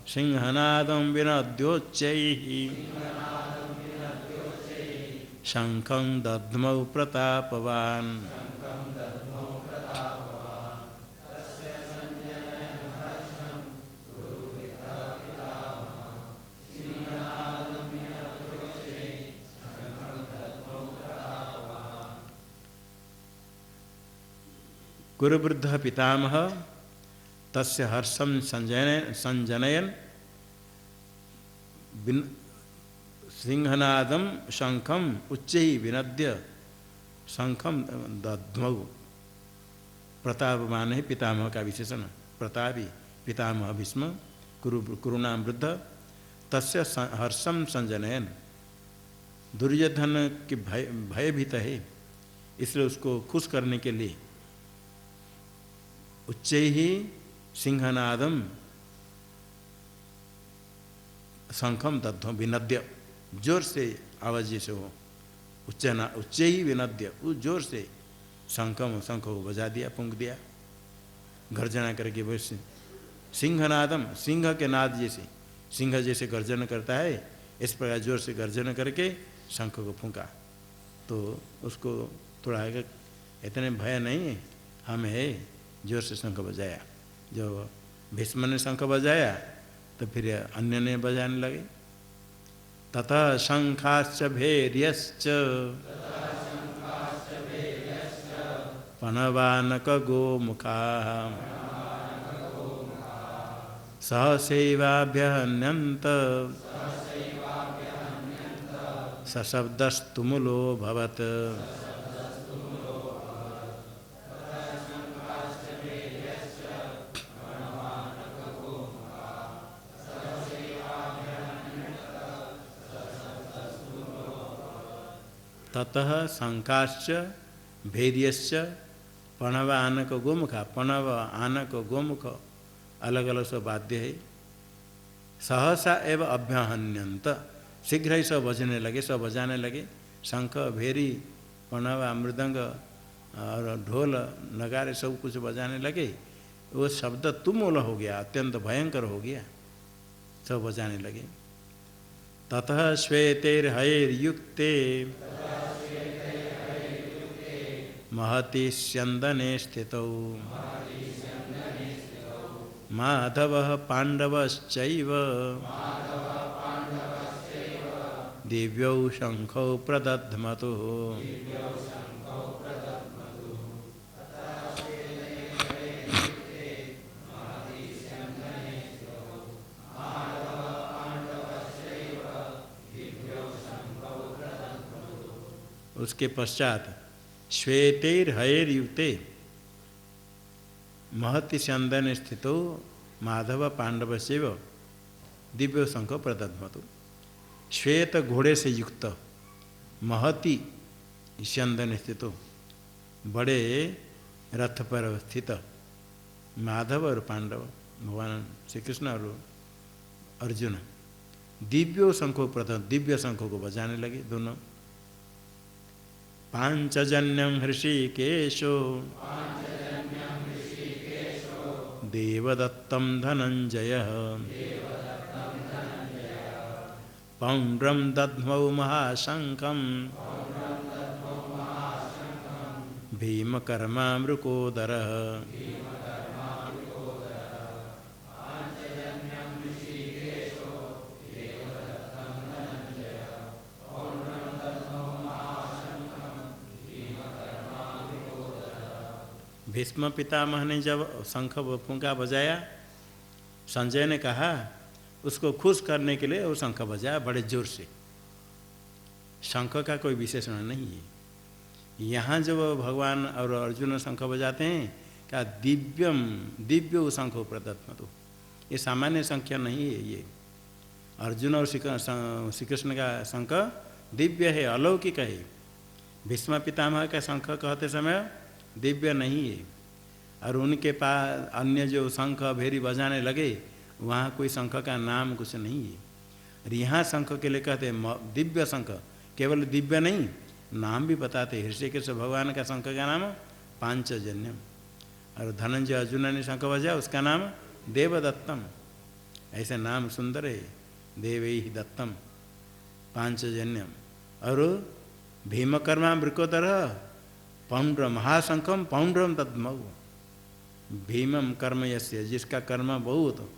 सिंहनादं विनद्योच्चैः शंखं दध्मौ प्रतापवान् कुरुवृद्धः पितामह तस्य हर्षं संजनयन् सिंहनादं शंखम उच्चैः विनद्य शंखम दध्मौ प्रतापवान है पितामह का विशेषण प्रतापी पितामह भीष्म कुरुणां वृद्ध तस्य हर्षम संजनयन दुर्योधन के भयभीत है इसलिए उसको खुश करने के लिए उच्चैः सिंहनादम शंखम दध्मौ विनद्य जोर से आवाज जैसे हो उच्चैः विनद्य उस जोर से शंख को बजा दिया पुंग दिया गर्जना करके वैसे सिंहनादम सिंह के नाद जैसे सिंह जैसे गर्जन करता है इस प्रकार जोर से गर्जन करके शंख को फूंका तो उसको थोड़ा इतने भय नहीं है हम है जोर से शंख बजाया जो भीष्म ने शंख बजाया तो फिर अन्य ने बजाने लगे ततः शंखाश्च भैर्यश्च पनवानक गोमुखाः सहसैवाभ्यहन्यन्त सशब्दस्तुमुलो भवत् ततः शंखाश्च भैर्यश्च पणव आनक गोमुखा पणव आनक गोमुख अलग अलग सब वाद्य है सहसा एवं अभ्यहन्यंत शीघ्र ही सब बजने लगे सब बजाने लगे शंख भेरी पणव मृदंग और ढोल नगारे सब कुछ बजाने लगे वो शब्द तुमुल हो गया अत्यंत भयंकर हो गया सब बजाने लगे ततः श्वेतैर्हयैर्युक्ते महति स्यन्दने स्थितौ माधवः पाण्डवश्चैव दिव्यौ शंखौ प्रदध्मतुः उसके पश्चात श्वेतैर्हयैर्युक्ते महति स्यन्दने स्थितो माधव पांडवस्यैव दिव्य शंख प्रदध्मतु श्वेत घोड़े से युक्त महति स्यन्दने स्थितो बड़े रथ पर स्थित माधव और पांडव भगवान श्री कृष्ण और अर्जुन दिव्यो शंखो प्रथम दिव्य शंखों को बजाने लगे दोनों पांचजन्यं हृषिकेशो देवदत्तं धनंजयः पौंड्रं दध्मौ महाशंखं भीमकर्मा मृकोदरः भीष्म पितामह ने जब शंख फूंका बजाया संजय ने कहा उसको खुश करने के लिए वो शंख बजाया बड़े जोर से शंख का कोई विशेषण नहीं है यहाँ जब भगवान और अर्जुन शंख बजाते हैं क्या दिव्यम दिव्य शंखो प्रदत्मतु ये सामान्य संख्या नहीं है ये अर्जुन और श्री कृष्ण का शंख दिव्य है अलौकिक है भीष्म पितामह का शंख कहते समय दिव्य नहीं है और उनके पास अन्य जो शंख भेरी बजाने लगे वहाँ कोई शंख का नाम कुछ नहीं है और यहाँ शंख के लिए कहते हैं दिव्य शंख केवल दिव्य नहीं नाम भी बताते ऋषिकेश भगवान का शंख का नाम पांचजन्यम और धनंजय अर्जुन ने शंख बजाया उसका नाम देवदत्तम ऐसे नाम सुंदर है देवैः दत्तम पांचजन्यम और भीमकर्मा वृकोदर पौंड्र महाशंखम पौंड्रम तद्मऊ। भीमम कर्म यस्य, जिसका कर्म बहुत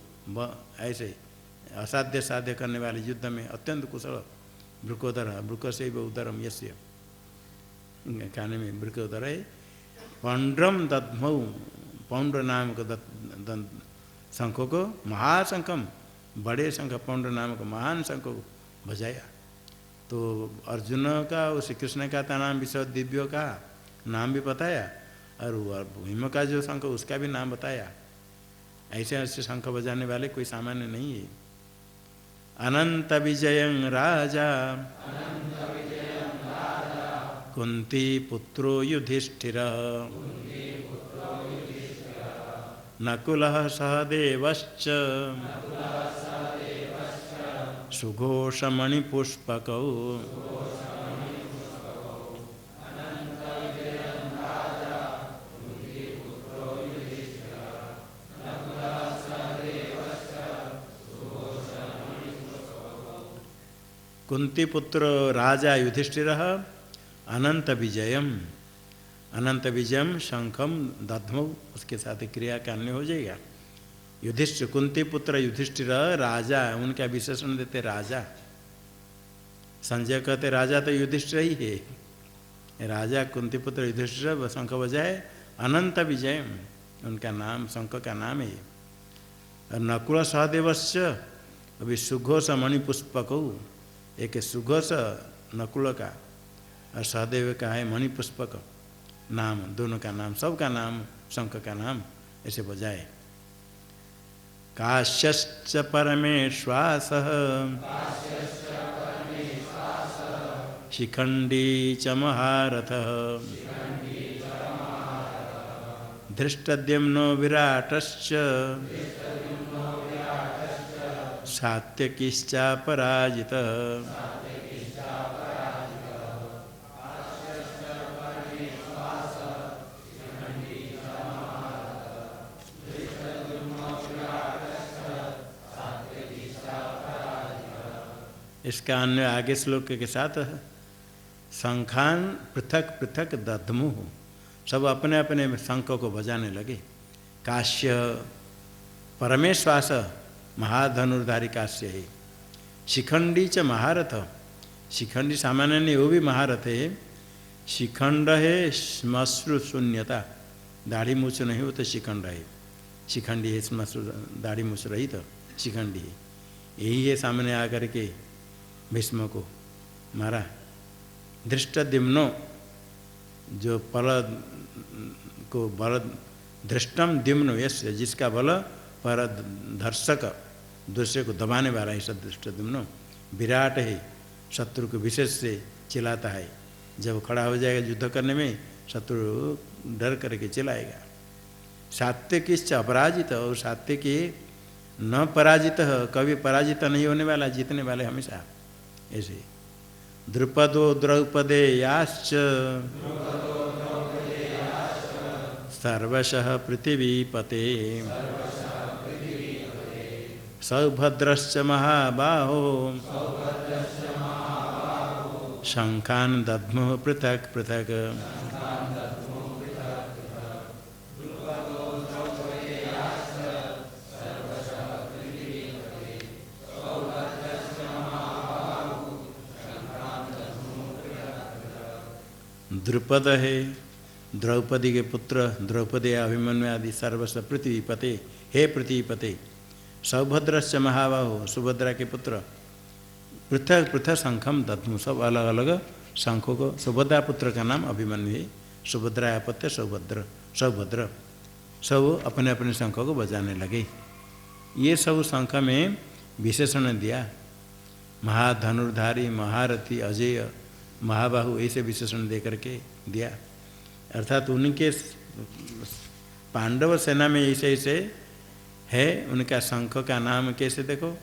ऐसे असाध्य साध्य करने वाले युद्ध में अत्यंत कुशल, वृकोदर वृक से उदरम यस्य, खाने में वृकोदर है। पौंड्रम दद्मऊ, पौंड्र नाम को शंखों को, महाशंखम बड़े शंख, पौंड्र नाम को महान शंख को बजाया। तो अर्जुन का और श्री कृष्ण का नाम विश्व दिव्यों का नाम भी बताया, और भीम का जो शंख उसका भी नाम बताया। ऐसे ऐसे शंख बजाने वाले कोई सामान्य नहीं है। अनंत विजयं राजा कुंती पुत्रो युधिष्ठिर नकुलः सहदेवश्च सुघोषमणिपुष्पकौ। कुंती पुत्र राजा युधिष्ठिर अनंत विजयम, अनंत विजयम शंखम दध्मौ, उसके साथ क्रिया का अन्य हो जाएगा। युधिष्ठिर, कुंती पुत्र युधिष्ठिर राजा, उनका विशेषण देते राजा। संजय कहते राजा तो युधिष्ठिर ही है। राजा कुंती पुत्र युधिष्ठिर शंख बजाए, अनंत विजयम उनका नाम, शंख का नाम है। और नकुल सहदेवश्च, अभी सुघोष मणिपुष्पकौ, एक सुघोष नकुल का और सहदेव का है मणिपुष्पक नाम, दोनों का नाम, सबका नाम, शंख का नाम ऐसे बजाए। काश्यश्च परमेश्वासः शिखंडी च महारथः धृष्टद्युम्नो विराटश्च सात्यकिश्चापराजितः। इसका अन्य आगे श्लोक के साथ शंखान पृथक पृथक दध्मुः, सब अपने अपने शंख को बजाने लगे। काश्य परमेश्वास महाधनुर्धारी काश्य है। शिखंडी च महारथ, शिखंडी सामान्य नहीं, वो भी महारथ है। शिखंड है श्मश्रु शून्यता, दाढ़ी मूछ नहीं हो तो शिखंड है। शिखंडी है श्मश्रु, दाढ़ी मूछ रही तो शिखंडी है। यही है सामने आकर के भीष्म को मारा। धृष्टद्युम्नो, जो बल को बल, धृष्टम द्युम्नो यस्य, जिसका बल पर धर्षक, दूसरे को दबाने वाला है धृष्टद्युम्नो। विराट है, शत्रु को विशेष से चिल्लाता है। जब खड़ा हो जाएगा युद्ध करने में, शत्रु डर करके चिल्लाएगा। सात्यकिश्च अपराजित, और सात्यकी न पराजित, कभी पराजित नहीं होने वाला, जीतने वाले हमेशा ऐसे। द्रुपदो द्रौपदेयाश्च सर्वशः पृथिवीपते सौभद्रश्च महाबाहो शंखान् दध्मुः पृथक् पृथक्। द्रुपद है द्रौपदी के पुत्र, द्रौपदी अभिमन्यु आदि, सर्वस्व पृथ्वीपते, हे पृथ्वीपते। सौभद्रश्च महाबाहो, सुभद्रा के पुत्र, पृथक पृथक शंखम दध्मु, सब अलग अलग शंखों को। सुभद्रा पुत्र का नाम अभिमन्यु है, सुभद्रा अपत्य सौभद्र, सौभद्र, सब अपने अपने शंखों को बजाने लगे। ये सब शंख में विशेषण दिया, महाधनुर्धारी, महारथी, अजेय, महाबाहु, ऐसे विशेषण दे करके दिया। अर्थात उनके पांडव सेना में ऐसे ऐसे है, उनका शंख का नाम कैसे देखो,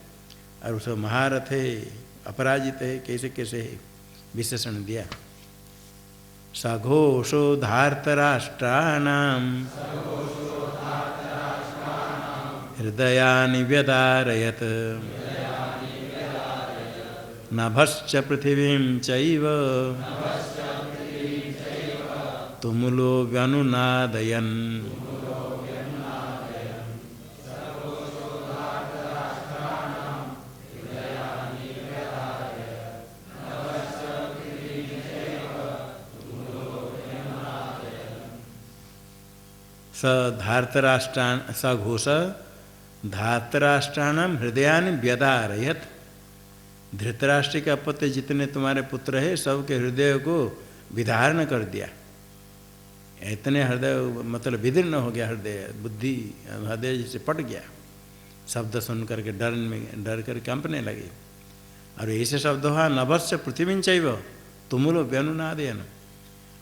और उसको महारथ है, अपराजित है, कैसे कैसे है, विशेषण दिया। सघोषो धार्तराष्ट्राणां हृदयानि व्यदारयत् नभश्च पृथिवीं चैव तुमुलो व्यनुनादयन् स धार्तराष्ट्रान् स घोष धार्तराष्ट्राणाम हृदयानि व्यदारयत्। धृतराष्ट्र के अपत्य जितने तुम्हारे पुत्र है सबके हृदय को विदारण कर दिया। इतने हृदय मतलब विदीर्ण हो गया, हृदय बुद्धि हृदय जैसे पट गया, शब्द सुन करके डर कर कंपने लगे। और ऐसे शब्द हुआ नभश्च पृथ्वी चैव तुमुलो व्यनुनादयन्।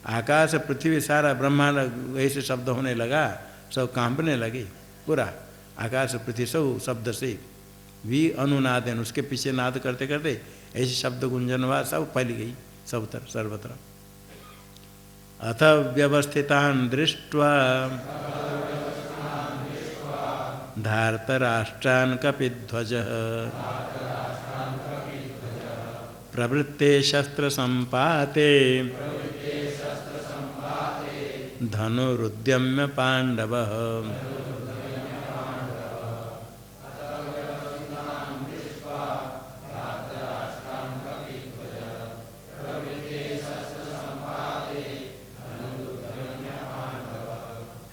आकाश पृथ्वी सारा ब्रह्मांड ऐसे शब्द होने लगा, सब कांपने लगे पूरा आकाश पृथ्वी सब शब्द से भी अनुनादन, उसके पीछे नाद करते करते ऐसे शब्द गुंजन हुआ, सब फैल गई सब तरफ सर्वत्र। अथ व्यवस्थितान् दृष्ट्वा धार्तराष्ट्रान् कपिध्वजः प्रवृत्ते शस्त्र संपाते धनुरुद्यम्य पांडवः।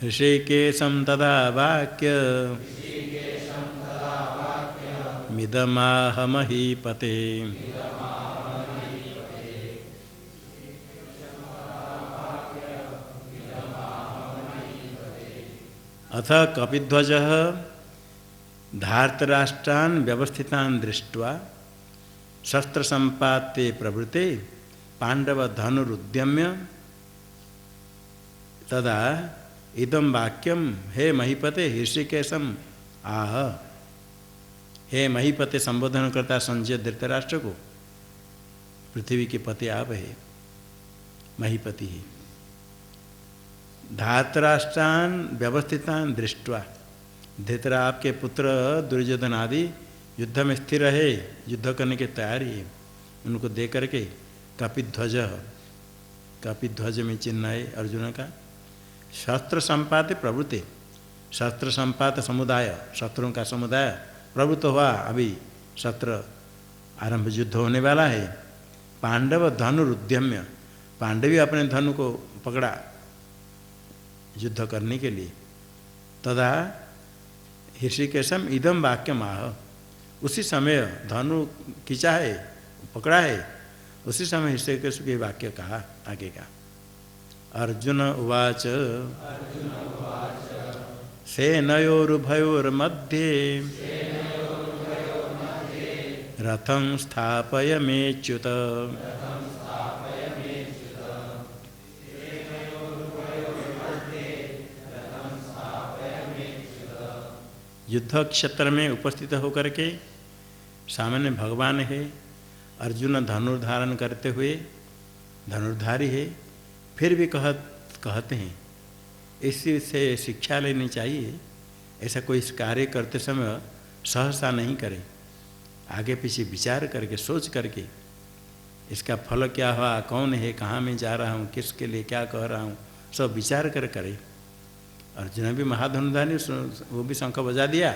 ऋषिकेशं तदा वाक्य मिदमाह महीपते। अथ कपिध्वजः धार्तराष्ट्रान् व्यवस्थितान् दृष्ट्वा शस्त्र संपाते प्रवृत्ते पांडव धनुरुद्यम्य तदा इदं वाक्यम हे महीपते ऋषिकेशम आह। हे महीपते संबोधन करता संजय धृतराष्ट्र को, पृथ्वी के पति आप है, महीपति ही। धार्तराष्ट्रान् व्यवस्थितान् दृष्ट्वा, धृतरा आपके पुत्र दुर्योधन आदि युद्ध में स्थिर है, युद्ध करने की तैयारी है, उनको देख करके कपिध्वज, कपिध्वज में चिन्ह है अर्जुन का। शस्त्र संपात प्रवृत्ति, शस्त्र संपात समुदाय, शत्रुओं का समुदाय प्रवृत्त हुआ, अभी शस्त्र आरंभ युद्ध होने वाला है। पांडव धनुरुद्यम्य, पांडवी अपने धनु को पकड़ा युद्ध करने के लिए। तदा ऋषिकेशम इदम वाक्यम आह, उसी समय धनु खींचा है, पकड़ा है, उसी समय ऋषिकेश के वाक्य कहा आगे का। अर्जुन उवाच सेनयोरुभयोर्मध्ये रथं स्थापयमेच्युत। युद्ध क्षेत्र में उपस्थित होकर के सामान्य भगवान है, अर्जुन धनुर्धारण करते हुए धनुर्धारी है, फिर भी कहते हैं इसी से शिक्षा लेनी चाहिए, ऐसा कोई कार्य करते समय सहसा नहीं करे, आगे पीछे विचार करके सोच करके इसका फल क्या हुआ, कौन है, कहाँ मैं जा रहा हूँ, किसके लिए क्या कह रहा हूँ, सब विचार कर करे। अर्जुन भी महाधनुधारी, वो भी शंख बजा दिया,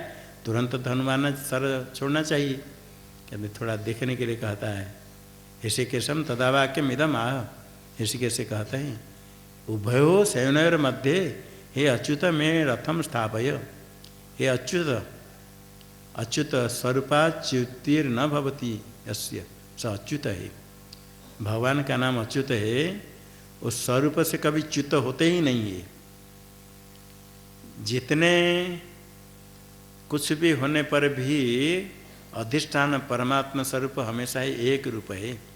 तुरंत धनु मारना सर छोड़ना चाहिए, कहते थोड़ा देखने के लिए कहता है। ऋषिकेशम तदा वाक्यम इदम आह, ऋषिकेश से कहते हैं उभयो सेनयोर मध्य हे अच्युत में रथम स्थापय। हे अच्युत, अच्युत स्वरूपाच्युतिर न भवति यस्य स अच्युत है, भगवान का नाम अच्युत है, उस स्वरूप से कभी च्युत होते ही नहीं है। जितने कुछ भी होने पर भी अधिष्ठान परमात्मा स्वरूप हमेशा ही एक रूप है।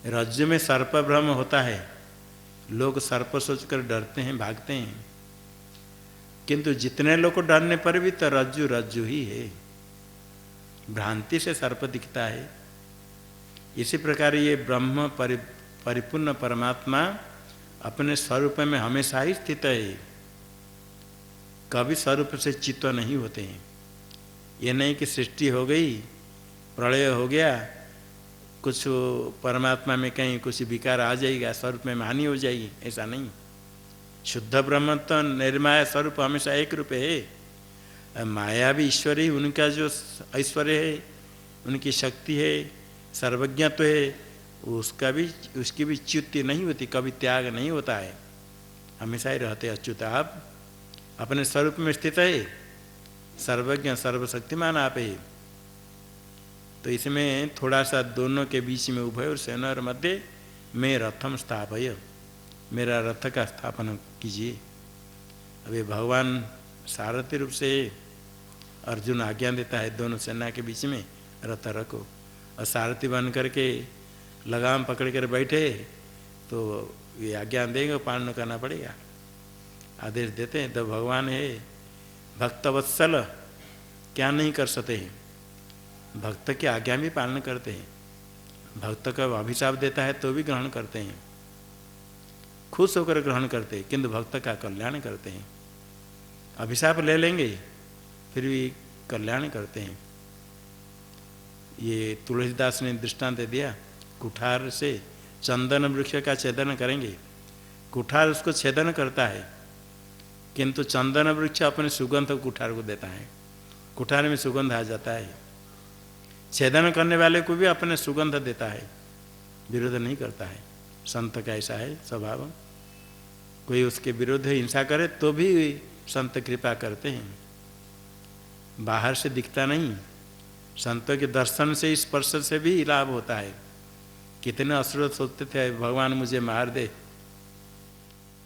रज्जु में सर्प भ्रम होता है, लोग सर्प सोचकर डरते हैं, भागते हैं, किंतु जितने लोग को डरने पर भी तो रज्जु रज्जु ही है, भ्रांति से सर्प दिखता है। इसी प्रकार ये ब्रह्म परिपूर्ण परमात्मा अपने स्वरूप में हमेशा ही स्थित है, कभी स्वरूप से चित्त नहीं होते हैं। ये नहीं कि सृष्टि हो गई प्रलय हो गया, कुछ परमात्मा में कहीं कुछ विकार आ जाएगा, स्वरूप में हानि हो जाएगी, ऐसा नहीं। शुद्ध ब्रह्म तो निर्माया स्वरूप हमेशा एक रूप है। माया भी ईश्वर ही, उनका जो ऐश्वर्य है, उनकी शक्ति है, सर्वज्ञत्व है, उसकी भी च्युति नहीं होती, कभी त्याग नहीं होता है, हमेशा ही रहते अच्युत। आप अपने स्वरूप में स्थित है, सर्वज्ञ सर्वशक्तिमान आप है। तो इसमें थोड़ा सा दोनों के बीच में उभय और सेना और मध्य में रथम स्थापय, मेरा रथ का स्थापन कीजिए। अभी भगवान सारथी रूप से अर्जुन आज्ञा देता है, दोनों सेना के बीच में रथ रखो, और सारथी बन करके लगाम पकड़ कर बैठे तो ये आज्ञा देंगे, पालन करना पड़ेगा, आदेश देते हैं। तो भगवान है भक्तवत्सल, क्या नहीं कर सकते हैं, भक्त की आज्ञा भी पालन करते हैं। भक्त का अभिशाप देता है तो भी ग्रहण करते हैं, खुश होकर ग्रहण करते हैं, किंतु भक्त का कल्याण करते हैं। अभिशाप ले लेंगे फिर भी कल्याण करते हैं। ये तुलसीदास ने दृष्टांत दिया, कुठार से चंदन वृक्ष का छेदन करेंगे, कुठार उसको छेदन करता है, किंतु चंदन वृक्ष अपने सुगंध कुठार को देता है, कुठार में सुगंध आ जाता है। छेदन करने वाले को भी अपने सुगंध देता है, विरोध नहीं करता है। संत का ऐसा है स्वभाव, कोई उसके विरुद्ध हिंसा करे तो भी संत कृपा करते हैं, बाहर से दिखता नहीं। संतों के दर्शन से, स्पर्श से भी लाभ होता है। कितने असुर सोचते थे भगवान मुझे मार दे,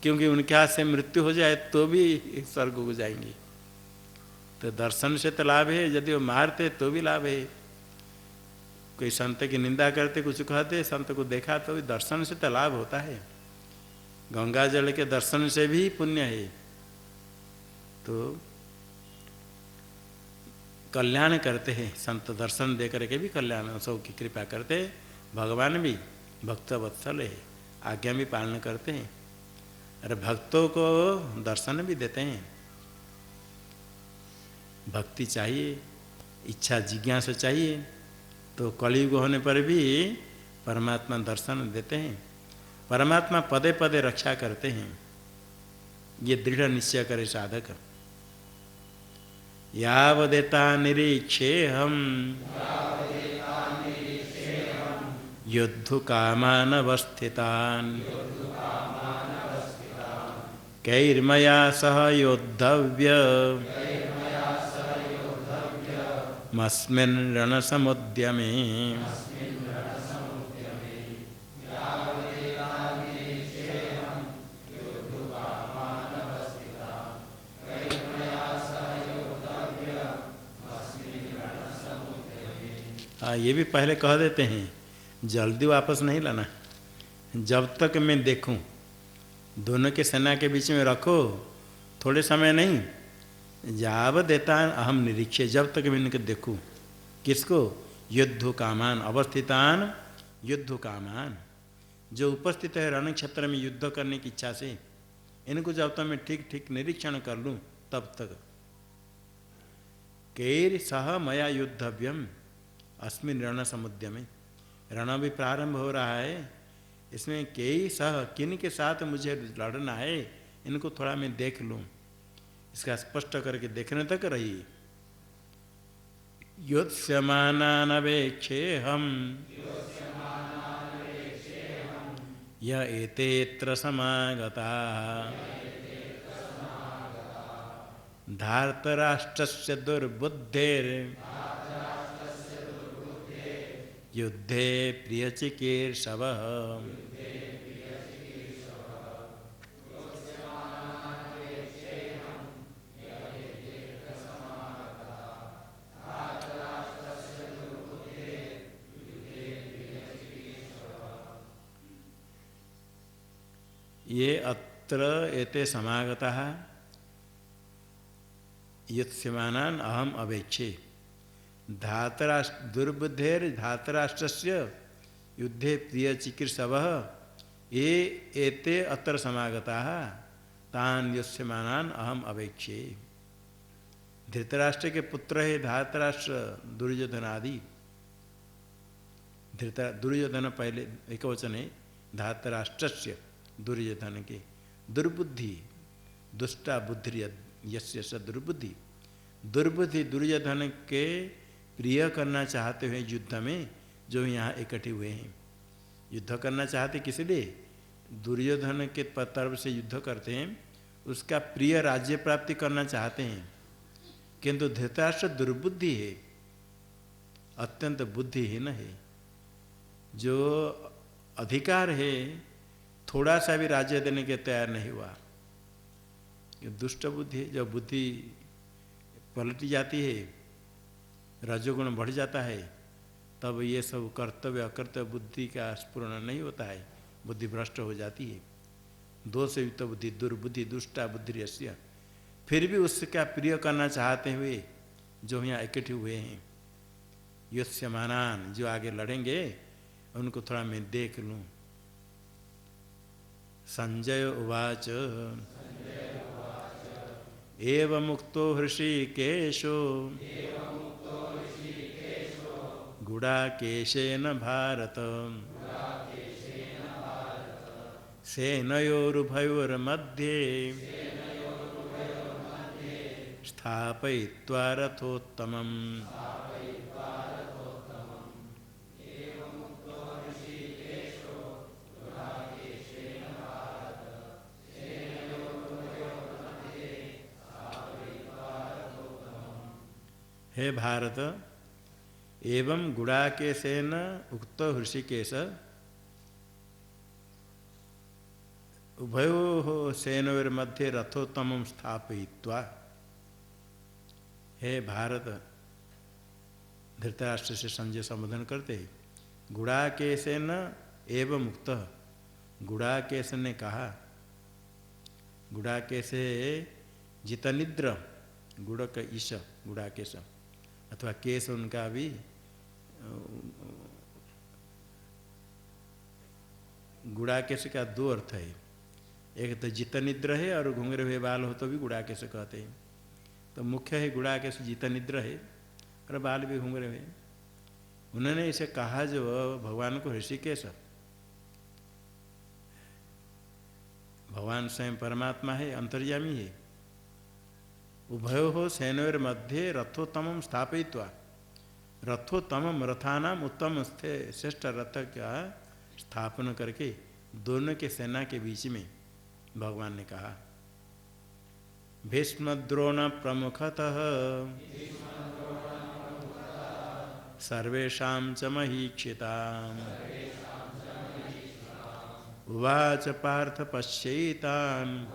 क्योंकि उनके हाथ से मृत्यु हो जाए तो भी स्वर्ग को जाएंगे। तो दर्शन से तो लाभ है, यदि वो मारते तो भी लाभ है। कोई संत की निंदा करते, कुछ कहते, संत को देखा तो भी दर्शन से तो लाभ होता है। गंगा जल के दर्शन से भी पुण्य है। तो कल्याण करते हैं संत, दर्शन दे करके भी कल्याण, सब की कृपा करते हैं। भगवान भी भक्त वत्सल है, आज्ञा भी पालन करते हैं। अरे भक्तों को दर्शन भी देते हैं। भक्ति चाहिए, इच्छा जिज्ञासा चाहिए, तो कलयुग होने पर भी परमात्मा दर्शन देते हैं। परमात्मा पदे पदे रक्षा करते हैं, ये दृढ़ निश्चय करे साधक। यावदेता निरीक्षे हम युद्धु कामान अवस्थितान् कैर्मया सह योद्धव्य मस्मिन् रणसमुद्यमे। ये भी पहले कह देते हैं, जल्दी वापस नहीं लाना, जब तक मैं देखूं। दोनों के सेना के बीच में रखो, थोड़े समय नहीं, जाव देता अहम निरीक्षे, जब तक मैं इनको देखूं। किसको? युद्धु कामान अवस्थितान, युद्धु कामान, जो उपस्थित है रण क्षेत्र में युद्ध करने की इच्छा से, इनको जब तक मैं ठीक ठीक निरीक्षण कर लूँ तब तक। कैर सह मया युद्धव्यम अस्मिन् रण समुद्य में, रण भी प्रारंभ हो रहा है, इसमें कई सह किन के साथ मुझे लड़ना है, इनको थोड़ा मैं देख लूँ, इसका स्पष्ट करके देखने तक रही। योत्स्यमानानवेक्षे हम य एतेऽत्र समागताः धार्तराष्ट्रस्य दुर्बुद्धेर् युद्धे प्रियचिकीर्षवः। ये अत्र एते समागताः युत्स्यमानान् अहम अवेक्षे धातराष्ट्र दुर्बुद्धेर धातराष्ट्रस्य युद्धे प्रिय चिकीर्षवः ये एते अत्र समागताः तान् युत्स्यमानान् अहम अवेक्षे। धृतराष्ट्र के पुत्र है धातराष्ट्र दुर्योधन आदि, दुर्योधन पहले एक वचन है, धातराष्ट्रस्य दुर्योधन के दुर्बुद्धि, दुष्टा बुद्धि यस्य स दुर्बुद्धि, दुर्बुद्धि दुर्योधन के प्रिय करना चाहते हुए युद्ध में जो यहाँ इकट्ठे हुए हैं। युद्ध करना चाहते किस लिए? दुर्योधन के तरफ से युद्ध करते हैं, उसका प्रिय राज्य प्राप्ति करना चाहते हैं, किंतु धृतराष्ट्र दुर्बुद्धि है, अत्यंत बुद्धिहीन है। जो अधिकार है थोड़ा सा भी राज्य देने के तैयार नहीं हुआ। ये दुष्ट बुद्धि है। जब बुद्धि पलट जाती है, रजोगुण बढ़ जाता है, तब ये सब कर्तव्य अकर्तव्य बुद्धि का स्फुरण नहीं होता है, बुद्धि भ्रष्ट हो जाती है। दोष युक्त बुद्धि, दुर्बुद्धि, दुष्टा बुद्धि यस्य। फिर भी उसका प्रिय करना चाहते हुए जो यहाँ इकट्ठे हुए हैं, युष्यमानान, जो आगे लड़ेंगे उनको थोड़ा मैं देख लूँ। संजय उवाच एवं मुक्तो हृषीकेशो गुडाकेशेन भारत सेनयोरुभयोर्मध्ये स्थापयित्वा रथोत्तमम्। हे भारत, एवं गुडाकेशेन उक्त हृषिकेश उभयोः सेनयोर्मध्ये रथोत्तमं स्थापयित्वा। हे भारत, धृतराष्ट्र से संजय संबोधन करते, गुडाकेशेन एवं उक्त। गुडाकेश ने कहा, गुडाकेश जितनिद्र, गुड़ का ईश गुडाकेश, अथवा केश उनका भी गुड़ाकेश का दो अर्थ है। एक तो जितनिद्र है और घुंघरे हुए बाल हो तो भी गुड़ाकेश कहते हैं। तो मुख्य है गुड़ाकेश जितनिद्र है और बाल भी घुंघरे हुए। उन्होंने इसे कहा जो भगवान को ऋषिकेश, भगवान स्वयं परमात्मा है, अंतर्यामी है। उभयोः सेनयोर्मध्ये रथोत्तमं स्थापयित्वा। रथोत्तमम, रथानाम उत्तम श्रेष्ठ रथ का स्थापन करके दोनों के सेना के बीच में भगवान ने कहा। भीष्मद्रोण प्रमुखतः सर्वेषां च महीक्षिताम् उवाच पार्थ पश्यैतान्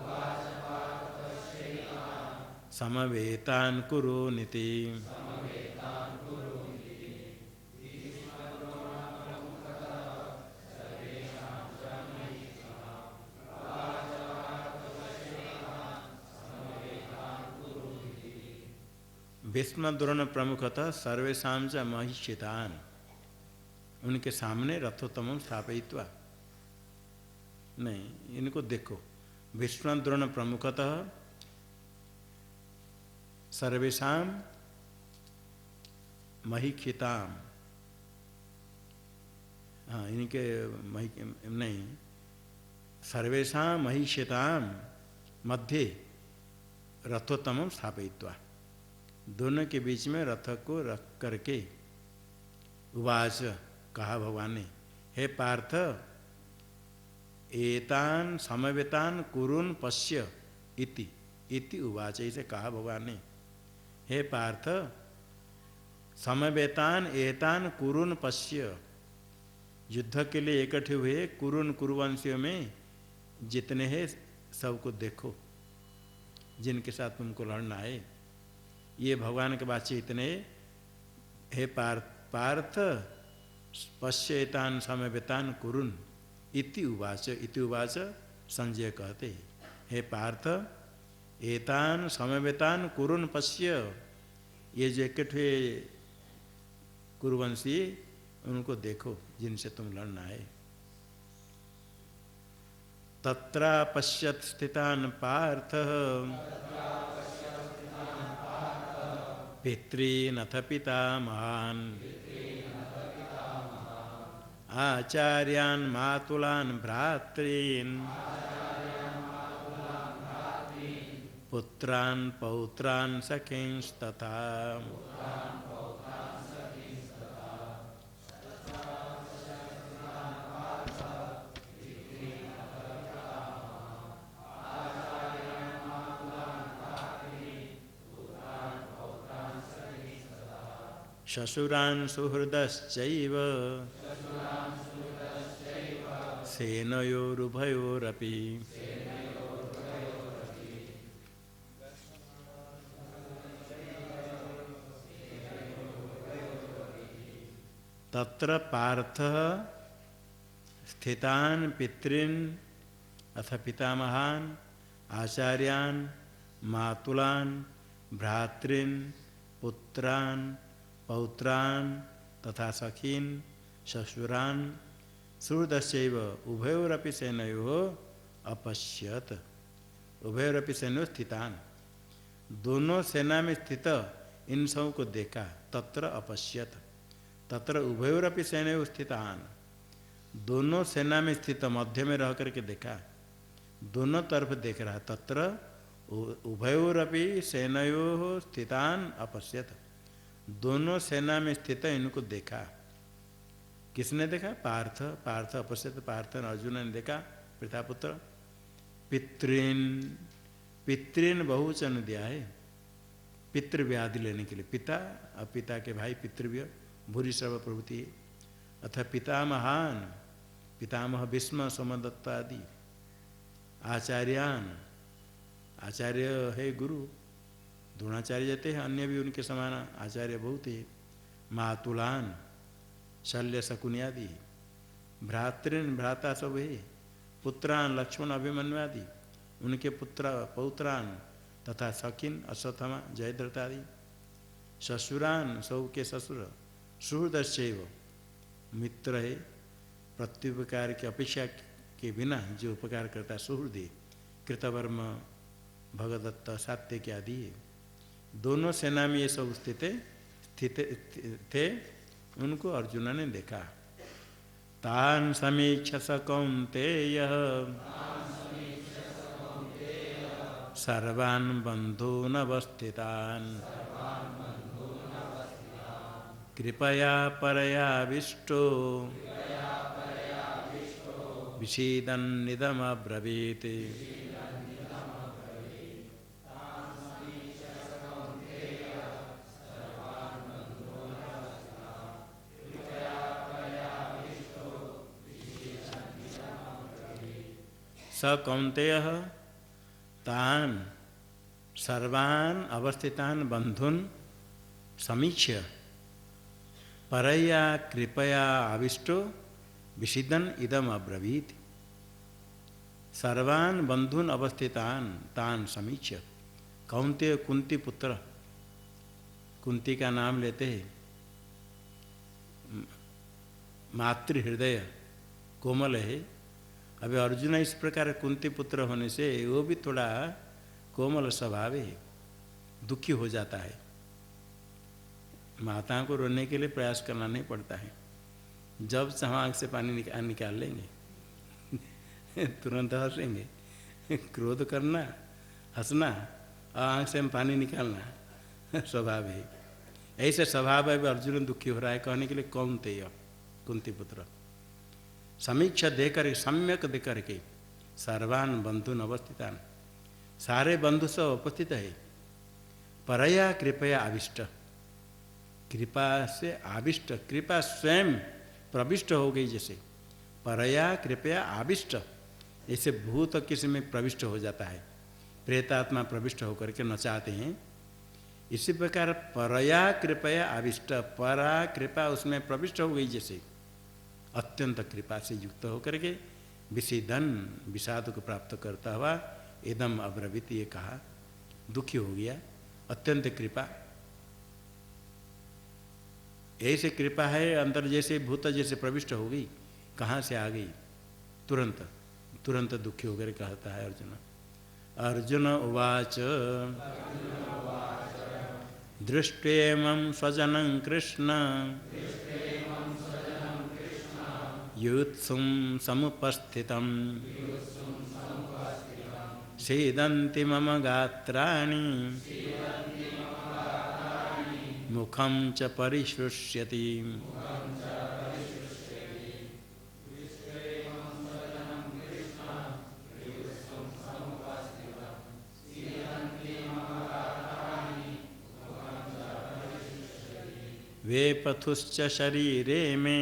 समवेतान् कुरु नीति। भीष्म द्रोण प्रमुखतः सर्वेषां च महिष्यितान्, उनके सामने रथोत्तमं स्थापयित्वा। नहीं, इनको देखो, भीष्म द्रोण प्रमुखतः सर्वेषां महिक्षिताम्। हाँ, इनके नहीं, सर्वेषां महिष्यिताम् मध्ये रथोत्तमं स्थापयित्वा। दोनों के बीच में रथ को रख करके उवाच, कहा भगवान ने, हे पार्थ, एतान समवेतान कुरुन पश्य इति। इति उवाच, इसे कहा भगवान ने, हे पार्थ, समवेतान एतान कुरुन पश्य। युद्ध के लिए इकट्ठे हुए कुरुन, कुरुवंशियों में जितने हैं सबको देखो, जिनके साथ तुमको लड़ना है। ये भगवान के वाच्य इतने, हे पार्थ पश्येतान समवेतान कुरुन इति उवाच। इति उवाच संजय कहते, हे पार्थ, एतान समवेतान कुरुन पश्य। ये जो इकट्ठे कुरुवंशी, उनको देखो जिनसे तुम लड़ना है। तत्रा पश्यत स्थितान पार्थ पितॄनथ पितामहान् आचार्यान् मातुलान् भ्रातॄन् पुत्रान् पौत्रान् सखींस्तथा शशुरान् सुहृदश्चैव सेनयोरुभयोरपि तत्र पार्थः स्थितान् पितॄन् अथ पितामहान् आचार्यान् मातुलान् भ्रातॄन् पुत्रान् पौत्रान् तथा सखीन् ससुरान् सुहृदश्चैव उभयोरपि सेनयोः अपश्यत्। उभयोरपि सेनयोः स्थितान्, दोनों सेना में स्थित इन सब को देखा। तत्र अपश्यत, तत्र उभयोरपि सेनयोः स्थितान्, दोनों सेना में स्थित मध्य में रह करके देखा, दोनों तरफ देख रहा। तत्र उभयोरपि सेनयोः स्थितान् अपश्यत, दोनों सेना में स्थित इनको देखा। किसने देखा? पार्थ। पार्थ अपश्यत, पार्थ अर्जुन ने देखा, पितापुत्र। पितृन, पितृन बहुवचन दिया है पितृव्याधि लेने के लिए। पिता और पिता के भाई पितृव्य भूरि सर्व प्रभृति। अथ पितामहान, पितामह भीष्म सोमदत्त आदि। आचार्यान, आचार्य है गुरु, द्रोणाचार्य जाते हैं, अन्य भी उनके समान आचार्य बहुत है। मातुलान, शल्य शकुनि आदि। भ्रातृन, भ्राता सब है। पुत्रान, लक्ष्मण अभिमन्यु आदि उनके पुत्र पौत्रान तथा सखिन अश्वत्थामा जयद्रथ आदि। ससुरान, सब के ससुर। सुहृदश्चैव, मित्र है, प्रत्युपकार की अपेक्षा के बिना जो उपकार करता सुहृदय। कृतवर्म, भगदत्त, सात्यकी आदि है। दोनों सेना में ये सब स्थित थे, उनको अर्जुन ने देखा। तान समीक्ष स कौन्तेयः सर्वान् बन्धून् अवस्थितान् कृपया परयाविष्टो विषीदन्निदमब्रवीत्। स कौन्तेयः तान् सर्वान् अवस्थितान् बन्धून् समीक्ष्य परया कृपया आविष्टो विषीदन् इदम् अब्रवीत्। सर्वान् बन्धून् अवस्थितान् तान् समीक्ष्य। कौन्तेय कुंती पुत्र, कुंती का नाम लेते हैं। मातृहृदय कोमल है। अभी अर्जुन इस प्रकार कुंती पुत्र होने से वो भी थोड़ा कोमल स्वभाव है, दुखी हो जाता है। माताओं को रोने के लिए प्रयास करना नहीं पड़ता है, जब चाह आँख से पानी निकाल लेंगे तुरंत हंसेंगे। क्रोध करना, हंसना और आँख से पानी निकालना स्वभाव है। ऐसे स्वभाव है। अर्जुन दुखी हो रहा है, कहने के लिए कौन्तेय कुंती पुत्र। समीक्षा देकर, सम्यक देकर के सर्वान् बंधुन अवस्थितान, सारे बंधु सब उपस्थित है। परया कृपया आविष्ट, कृपा से आविष्ट, कृपा स्वयं प्रविष्ट हो गई। जैसे परया कृपया आविष्ट, ऐसे भूत किसी में प्रविष्ट हो जाता है, प्रेतात्मा प्रविष्ट होकर के नचाते हैं। इसी प्रकार परया कृपया आविष्ट, परा कृपा उसमें प्रविष्ट हो गई। जैसे अत्यंत कृपा से युक्त होकर के विषीदन, विषाद को प्राप्त करता हुआ इदम अब्रवीत, ये कहा। दुखी हो गया, अत्यंत कृपा। ऐसे कृपा है अंदर, जैसे भूत जैसे प्रविष्ट हो गई, कहाँ से आ गई, तुरंत तुरंत दुखी होकर कहता है अर्जुन। अर्जुन उवाच दृष्ट्वेमं स्वजनं कृष्ण युत्सुं समुपस्थितं सीदन्ति मम गात्राणि मुखं च परिशुष्यति। वेपथुश्च शरीरे मे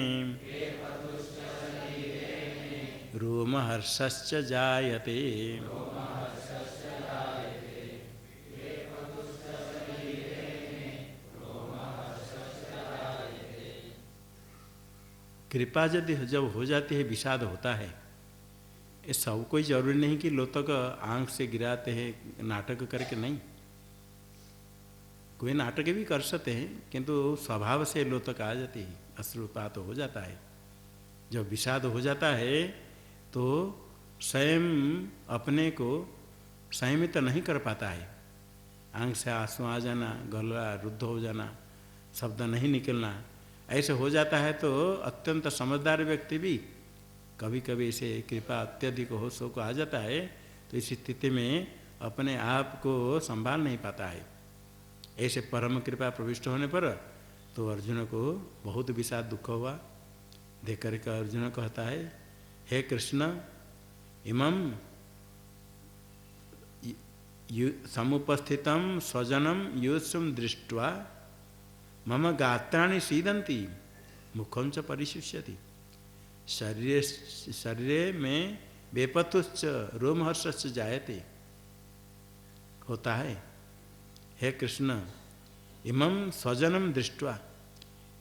रोमहर्षश्च जायते। कृपा यदि जब हो जाती है, विषाद होता है, ये सब कोई जरूरी नहीं कि लोतक आंख से गिराते हैं नाटक करके, नहीं। कोई नाटक भी कर सकते हैं, किंतु स्वभाव से लोतक आ जाती है, अश्रुपात हो जाता है। जब विषाद हो जाता है तो स्वयं अपने को संयमित नहीं कर पाता है। आंख से आंसू आ जाना, गला रुद्ध हो जाना, शब्द नहीं निकलना, ऐसे हो जाता है। तो अत्यंत समझदार व्यक्ति भी कभी कभी इसे कृपा अत्यधिक हो सो को आ जाता है, तो इस स्थिति में अपने आप को संभाल नहीं पाता है। ऐसे परम कृपा प्रविष्ट होने पर तो अर्जुन को बहुत विषाद दुख हुआ। देख करके अर्जुन कहता है, हे कृष्ण, इमं समुपस्थितं स्वजनं युत्सुं दृष्ट्वा मम गात्राणि सीदन्ति मुखं च परिशुष्यति। शरीरे में वेपथुश्च रोमहर्षश्च जायते, होता है। हे कृष्ण, इमं स्वजनम दृष्ट्वा,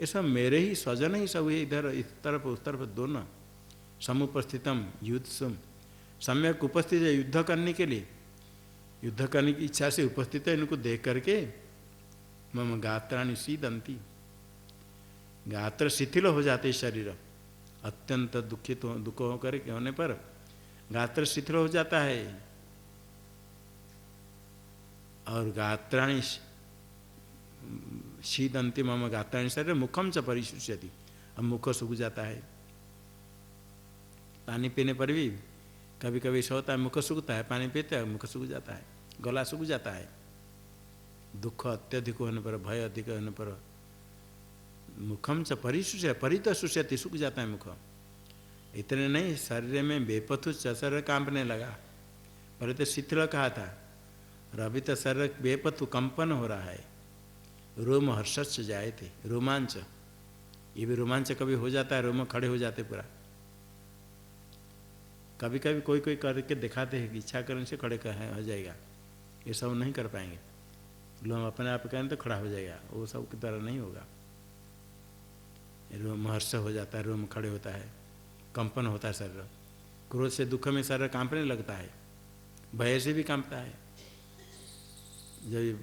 ये सब मेरे ही स्वजन ही सब है, इधर इस तरफ उस तरफ दोनों। समुपस्थितम युद्धसम, सम्यक उपस्थित है युद्ध करने के लिए, युद्ध करने की इच्छा से उपस्थित है। इनको देख करके मम गात्राणि सीदन्ति, गात्र शिथिल हो जाते शरीर, अत्यंत दुखित दुख होकर के होने पर गात्र शिथिल हो जाता है। और गात्राणि सीदन्ति मम गात्राणि शरीर मुखम च परिशुष्यति, अब मुख सूख जाता है। पानी पीने पर भी कभी कभी ऐसा होता है, मुख सूखता है, पानी पीते हैं मुख सूख जाता है, गला सूख जाता है। दुख अत्यधिक होने पर, भय अधिक होने पर मुखम च परिशुष्य, परित शुष्यति, सूख जाता है मुख। इतने नहीं, शरीर में बेपथु शरीर कांपने लगा। पहले तो शिथिल कहा था, और अभी तो शरीर बेपथु कंपन हो रहा है। रोम हर्षच जाए थे, रोमांच, ये भी रोमांच कभी हो जाता है, रोम खड़े हो जाते पूरा। कभी कभी कोई कोई करके दिखाते हैं कि इच्छा करने से खड़े हो जाएगा, ये सब नहीं कर पाएंगे। लोग अपने आप कहें तो खड़ा हो जाएगा, वो सब की तरह नहीं होगा। रोम हर्ष हो जाता है, रोम खड़े होता है, कंपन होता है शरीर। क्रोध से दुख में शरीर कांपने लगता है, भय से भी कांपता है। जब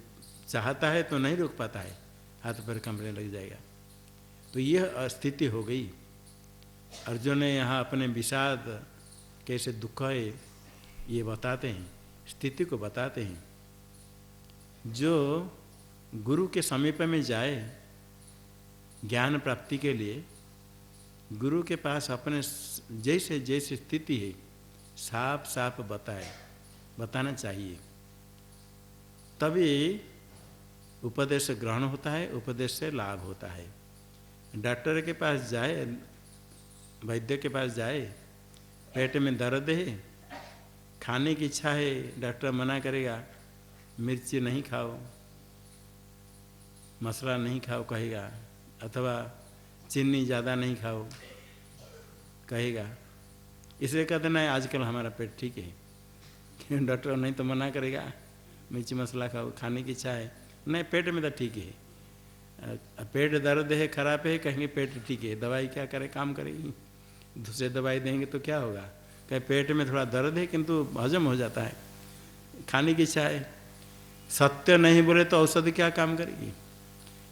चाहता है तो नहीं रोक पाता है, हाथ पैर कांपने लग जाएगा। तो यह स्थिति हो गई। अर्जुन ने यहाँ अपने विषाद कैसे दुख है ये बताते हैं, स्थिति को बताते हैं। जो गुरु के समीप में जाए ज्ञान प्राप्ति के लिए, गुरु के पास अपने जैसे जैसे स्थिति है साफ साफ बताना चाहिए, तभी उपदेश ग्रहण होता है, उपदेश से लाभ होता है। डॉक्टर के पास जाए, वैद्य के पास जाए, पेट में दर्द है, खाने की इच्छा है, डॉक्टर मना करेगा, मिर्ची नहीं खाओ, मसाला नहीं खाओ कहेगा, अथवा चीनी ज़्यादा नहीं खाओ कहेगा। इसलिए कहते नहीं आजकल हमारा पेट ठीक है, डॉक्टर नहीं तो मना करेगा, मिर्ची मसाला खाओ, खाने की इच्छा है, नहीं पेट में तो ठीक है। पेट दर्द है, खराब है, कहेंगे पेट ठीक है, दवाई क्या करे, काम करेगी। दूसरे दवाई देंगे तो क्या होगा, कहे पेट में थोड़ा दर्द है किंतु हजम हो जाता है, खाने की इच्छा है। सत्य नहीं बोले तो औषधि क्या काम करेगी।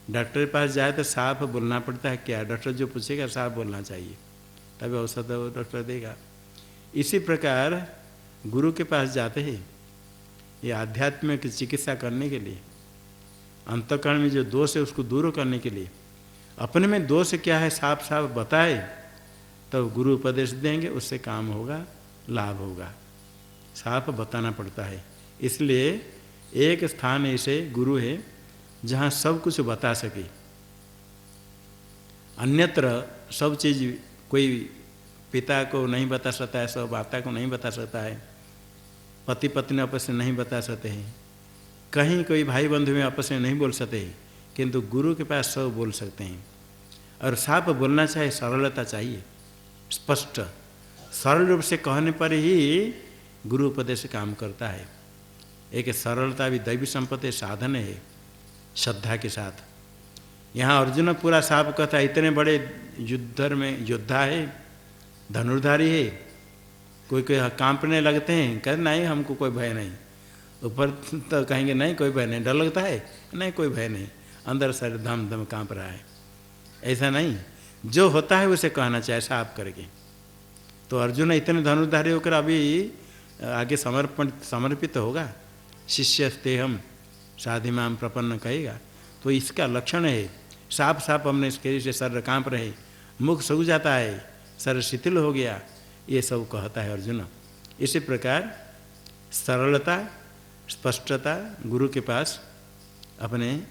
डॉक्टर के पास जाए तो साफ बोलना पड़ता है, क्या डॉक्टर जो पूछेगा साफ बोलना चाहिए, तभी औषध डॉक्टर देगा। इसी प्रकार गुरु के पास जाते हैं ये आध्यात्मिक चिकित्सा करने के लिए, अंतःकरण में जो दोष है उसको दूर करने के लिए। अपने में दोष क्या है साफ साफ बताए, तब गुरु उपदेश देंगे, उससे काम होगा, लाभ होगा। साफ बताना पड़ता है। इसलिए एक स्थान ऐसे गुरु है जहाँ सब कुछ बता सके। अन्यत्र सब चीज़ कोई पिता को नहीं बता सकता है, सब माता को नहीं बता सकता है, पति पत्नी आपस में नहीं बता सकते हैं, कहीं कोई भाई बंधु में आपस में नहीं बोल सकते हैं, किंतु गुरु के पास सब बोल सकते हैं। और साफ बोलना चाहिए, सरलता चाहिए, स्पष्ट सरल रूप से कहने पर ही गुरु उपदेश काम करता है। एक सरलता भी दैवी संपत्ति साधन है, श्रद्धा के साथ। यहाँ अर्जुन पूरा साफ कहता है, इतने बड़े युद्ध में योद्धा है, धनुर्धारी है, कोई कोई कांपने लगते हैं, कहते नहीं हमको कोई भय नहीं, ऊपर तो कहेंगे नहीं कोई भय नहीं, डर लगता है नहीं कोई भय नहीं, अंदर शरीर धम धम कांप रहा है। ऐसा नहीं, जो होता है उसे कहना चाहिए साफ करके। तो अर्जुन इतने धनुर्धारी होकर अभी आगे समर्पित होगा, शिष्यस्ते हम साधिमाम प्रपन्न कहेगा, तो इसका लक्षण है। साफ साफ हमने इसके से शरीर कांप रहे, मुख सूख जाता है, शरीर शिथिल हो गया, ये सब कहता है अर्जुन। इसी प्रकार सरलता स्पष्टता गुरु के पास अपने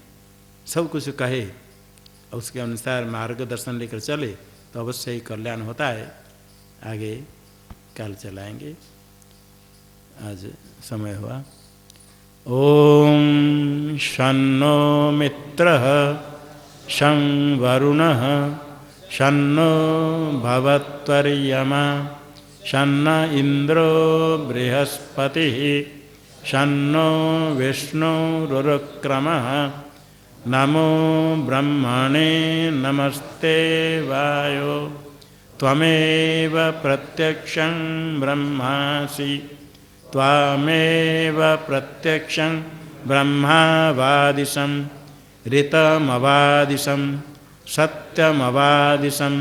सब कुछ कहे, उसके अनुसार मार्गदर्शन लेकर चले तो अवश्य ही कल्याण होता है। आगे काल चलाएंगे, आज समय हुआ। ओम शन्नो मित्रः शं वरुणः शन्नो भवत्वर्यमा शन्न इन्द्रो बृहस्पतिः शन्नो विष्णुरुक्रमः नमो ब्रह्मणे नमस्ते वायो त्वमेव प्रत्यक्षं ब्रह्मासि त्वामेव प्रत्यक्षं ब्रह्मावादिशं ऋतमवादिशं सत्यमवादिशं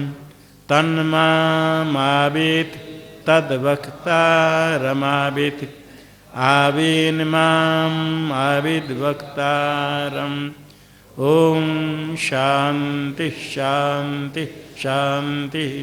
तन्मामावित् तद्वक्तारमावित् आविन्माम् आविद्वक्तारम्। ओम शांति शांति शांति।